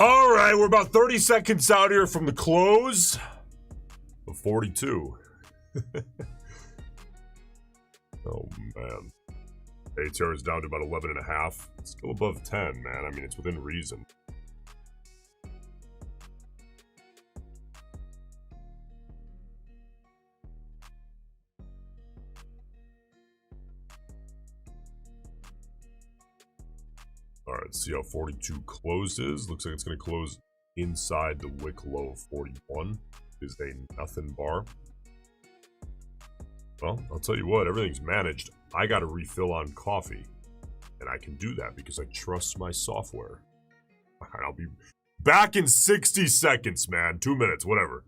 Speaker 1: All right, we're about 30 seconds out here from the close of 42. Oh, man. ATR is down to about 11.5. It's still above 10, man. I mean, it's within reason. All right, let's see how 42 closes. Looks like it's going to close inside the wick low of 41. Is a nothing bar. Well, I'll tell you what, everything's managed. I got to refill on coffee. And I can do that because I trust my software. I'll be back in 60 seconds, man. 2 minutes, whatever.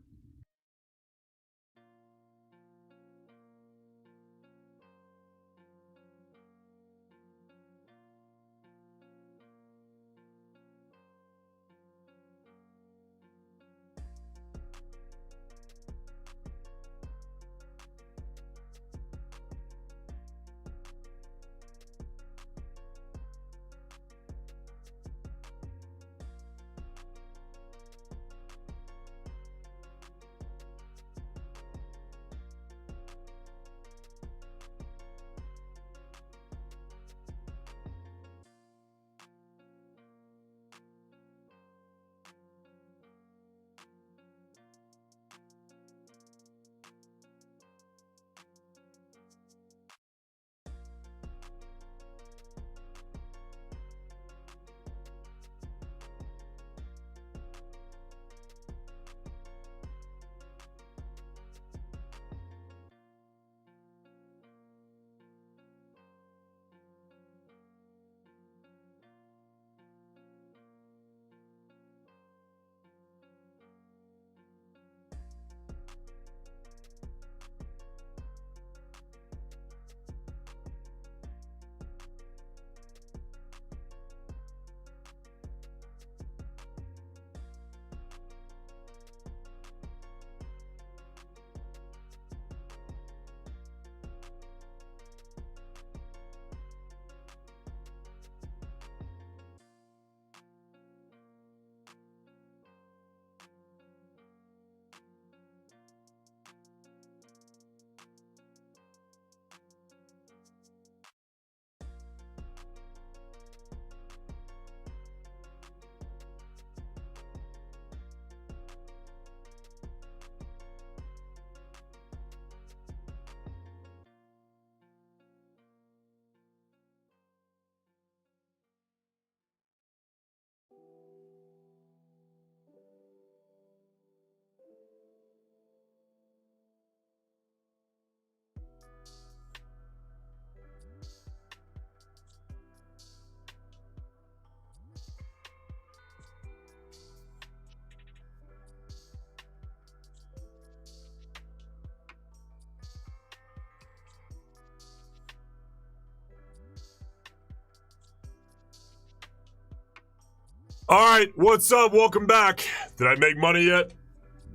Speaker 1: All right, what's up? Welcome back. Did I make money yet?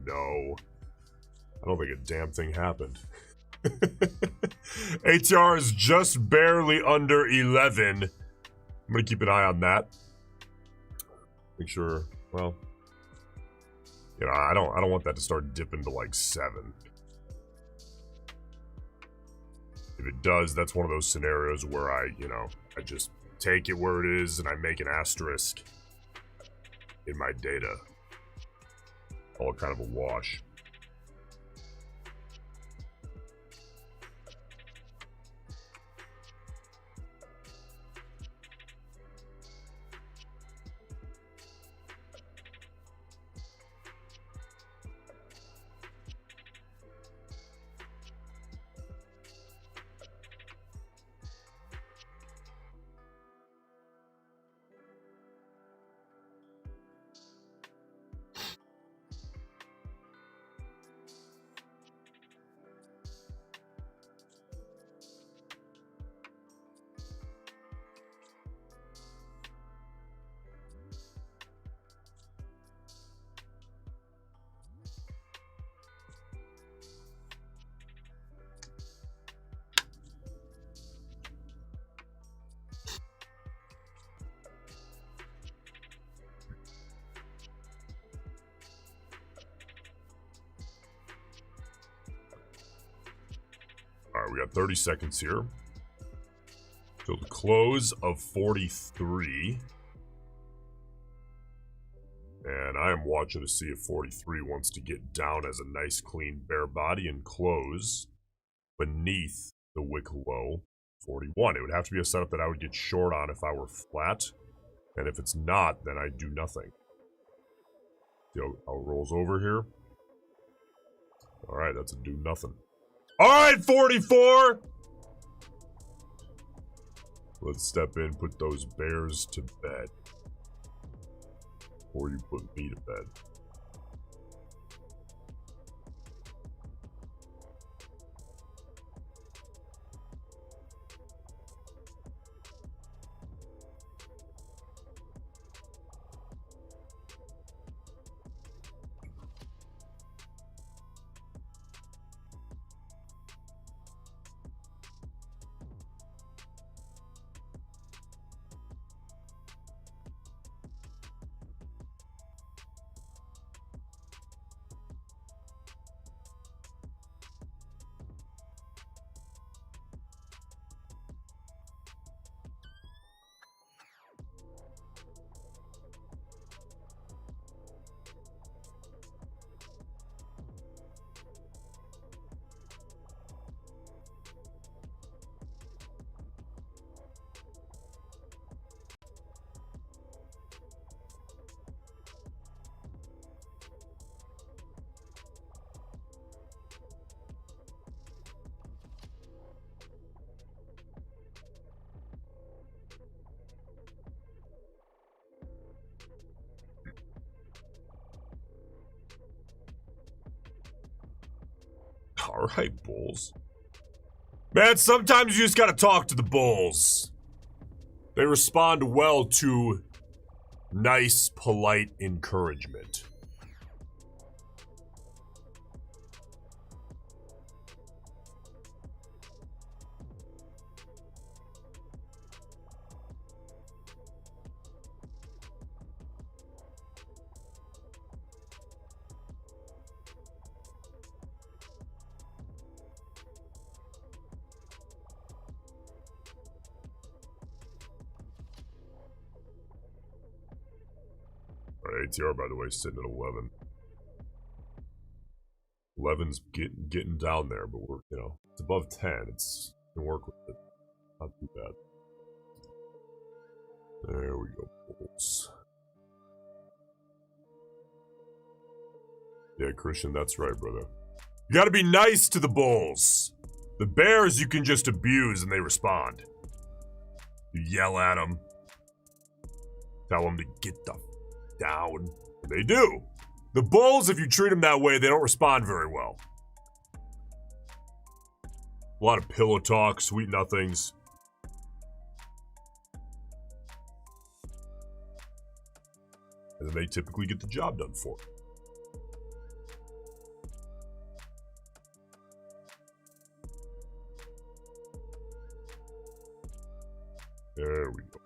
Speaker 1: No. I don't think a damn thing happened. ATR is just barely under 11. I'm gonna keep an eye on that. Make sure, well, you know, I don't want that to start dipping to like 7. If it does, that's one of those scenarios where I just take it where it is and I make an asterisk in my data. All kind of a wash. right, we got 30 seconds here. So the close of 43. And I am watching to see if 43 wants to get down as a nice clean bare body and close beneath the wick low 41. It would have to be a setup that I would get short on if I were flat. And if it's not, then I do nothing. See how it rolls over here? Alright, that's a do nothing. Alright, 44! Let's step in, put those bears to bed. Or you put me to bed. Alright, bulls. Man, sometimes you just gotta talk to the bulls. They respond well to nice, polite encouragement. Alright, ATR, by the way, sitting at 11. 11's getting down there, but we're, you know, it's above 10. It's can work with it. Not too bad. There we go, bulls. Yeah, Christian, that's right, brother. You gotta be nice to the bulls. The bears you can just abuse and they respond. You yell at them. Tell them to get the down. And they do. The bulls, if you treat them that way, they don't respond very well. A lot of pillow talk, sweet nothings. And then they typically get the job done for it. There we go.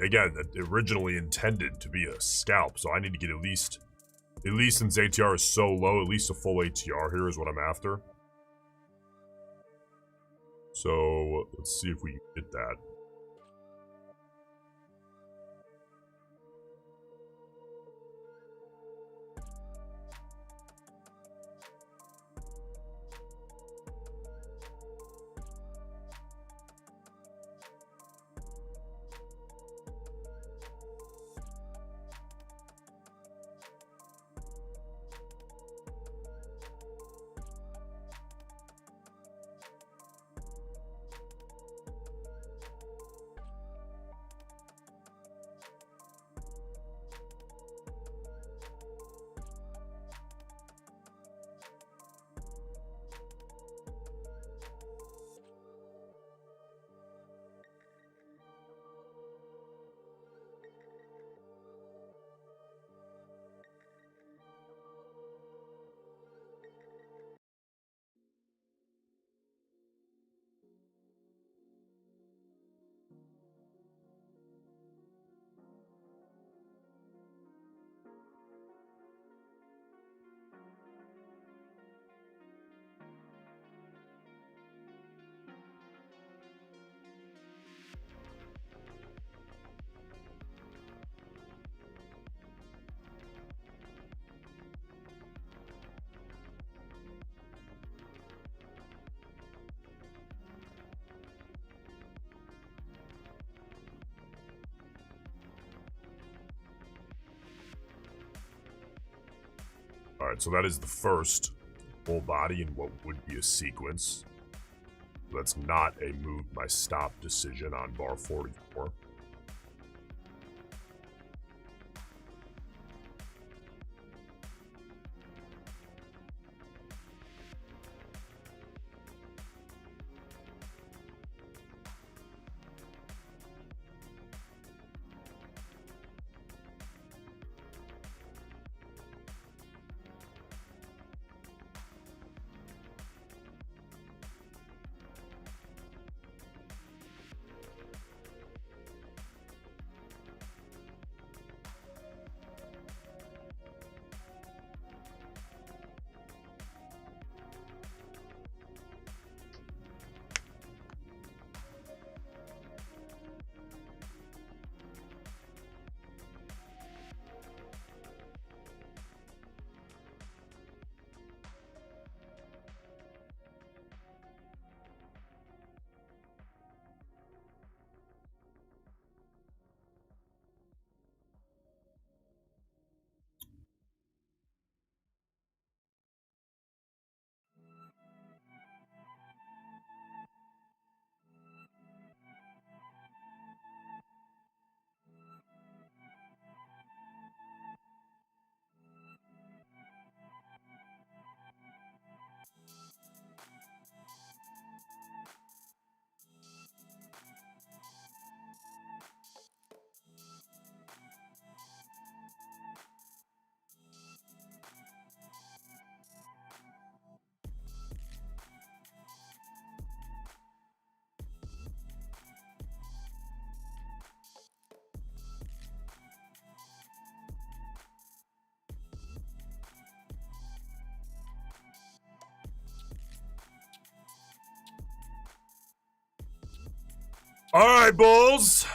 Speaker 1: Again, originally intended to be a scalp, so I need to get at least since ATR is so low, at least a full ATR here is what I'm after. So, let's see if we can get that. Alright, so that is the first full body in what would be a sequence. That's not a move my stop decision on bar 44. Alright, Bulls.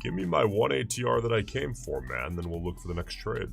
Speaker 1: Give me my 1 ATR that I came for, man. Then we'll look for the next trade.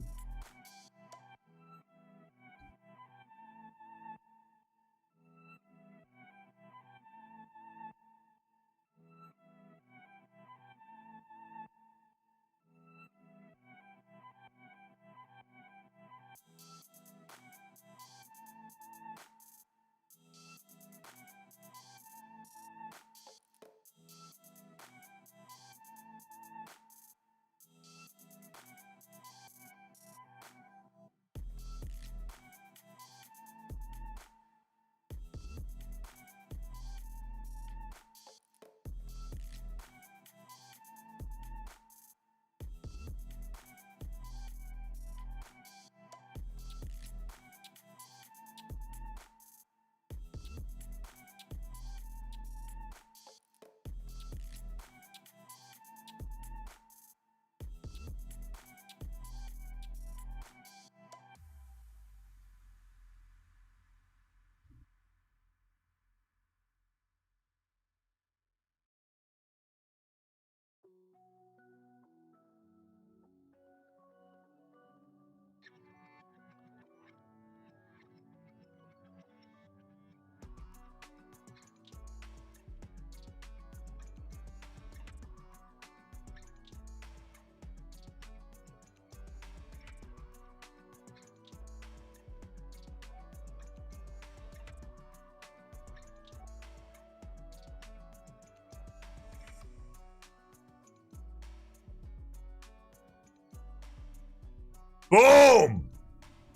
Speaker 1: Boom!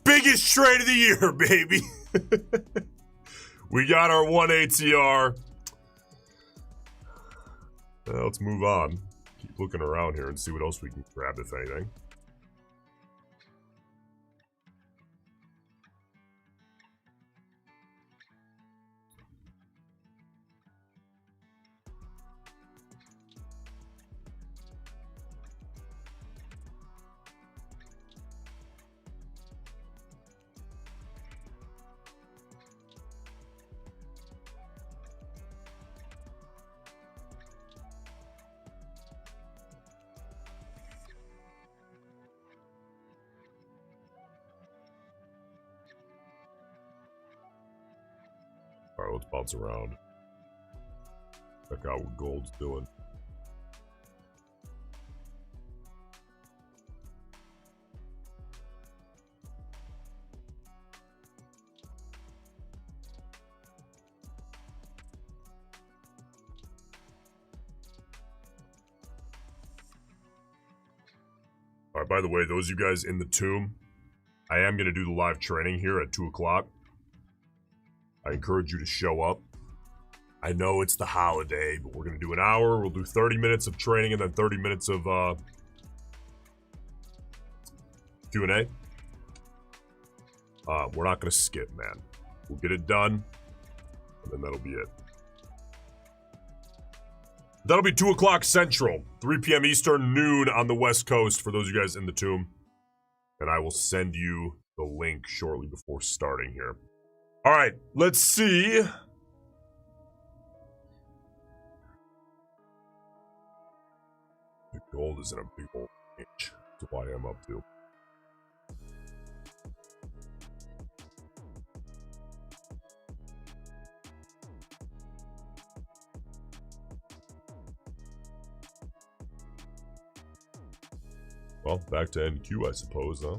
Speaker 1: Biggest trade of the year, baby. We got our 1 ATR. Let's move on. Keep looking around here and see what else we can grab, if anything. All right, let's bounce around. Check out what gold's doing. right, by the way, those of you guys in the tomb, I am going to do the live training here at 2 o'clock. I encourage you to show up. I know it's the holiday, but we're going to do an hour. We'll do 30 minutes of training and then 30 minutes of Q&A. We're not going to skip, man. We'll get it done, and then that'll be it. That'll be 2 o'clock Central, 3 p.m. Eastern, noon on the West Coast for those of you guys in the tomb. And I will send you the link shortly before starting here. All right, let's see. The gold is in a big old range. That's what I am up to. Well, back to NQ, I suppose, huh?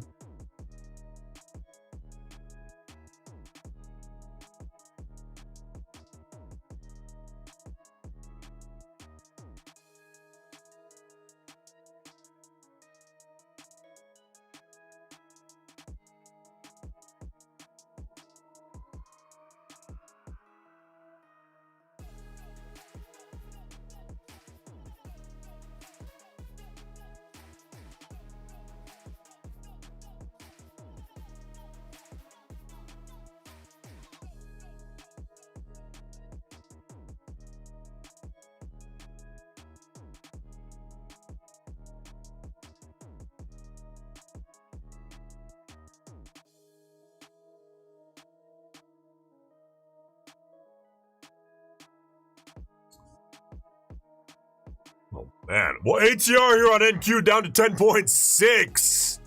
Speaker 1: Oh, man. Well, ATR here on NQ down to 10.6.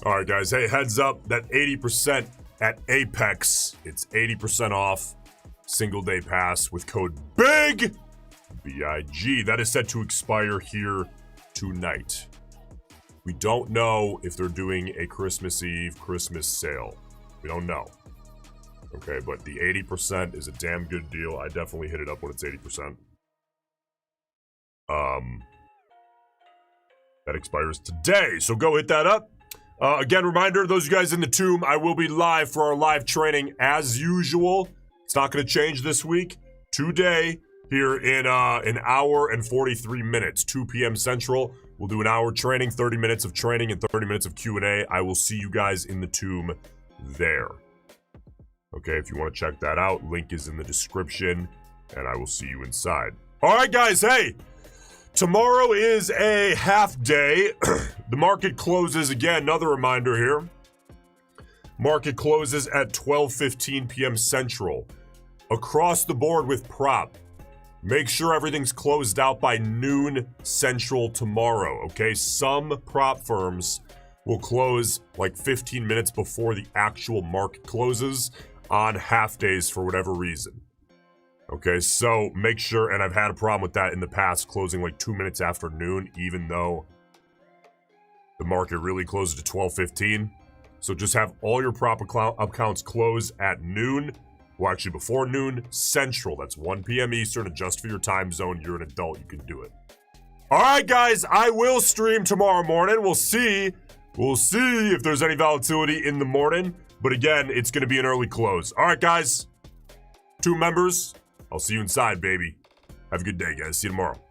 Speaker 1: All right, guys. Hey, heads up. That 80% at Apex. It's 80% off. Single day pass with code BIG. B-I-G. That is set to expire here tonight. We don't know if they're doing a Christmas Eve, Christmas sale. We don't know. Okay, but the 80% is a damn good deal. I definitely hit it up when it's 80%. That expires today, so go hit that up. Again, reminder, those of you guys in the tomb, I will be live for our live training as usual. It's not going to change this week. Today, here in an hour and 43 minutes, 2 p.m. Central. We'll do an hour training, 30 minutes of training, and 30 minutes of Q&A. I will see you guys in the tomb there. Okay, if you want to check that out, link is in the description, and I will see you inside. All right, guys, hey! Tomorrow is a half day. The market closes, again, another reminder here. Market closes at 12:15 p.m. Central. Across the board with prop. Make sure everything's closed out by noon Central tomorrow, okay? Some prop firms will close like 15 minutes before the actual market closes on half days for whatever reason. Okay, so make sure, and I've had a problem with that in the past, closing like 2 minutes after noon, even though the market really closes to 12:15. So just have all your prop accounts close at noon, well, actually before noon Central. That's 1 p.m. Eastern. Adjust for your time zone. You're an adult. You can do it. All right, guys, I will stream tomorrow morning. We'll see if there's any volatility in the morning. But again, it's going to be an early close. All right, guys, 2 members. I'll see you inside, baby. Have a good day, guys. See you tomorrow.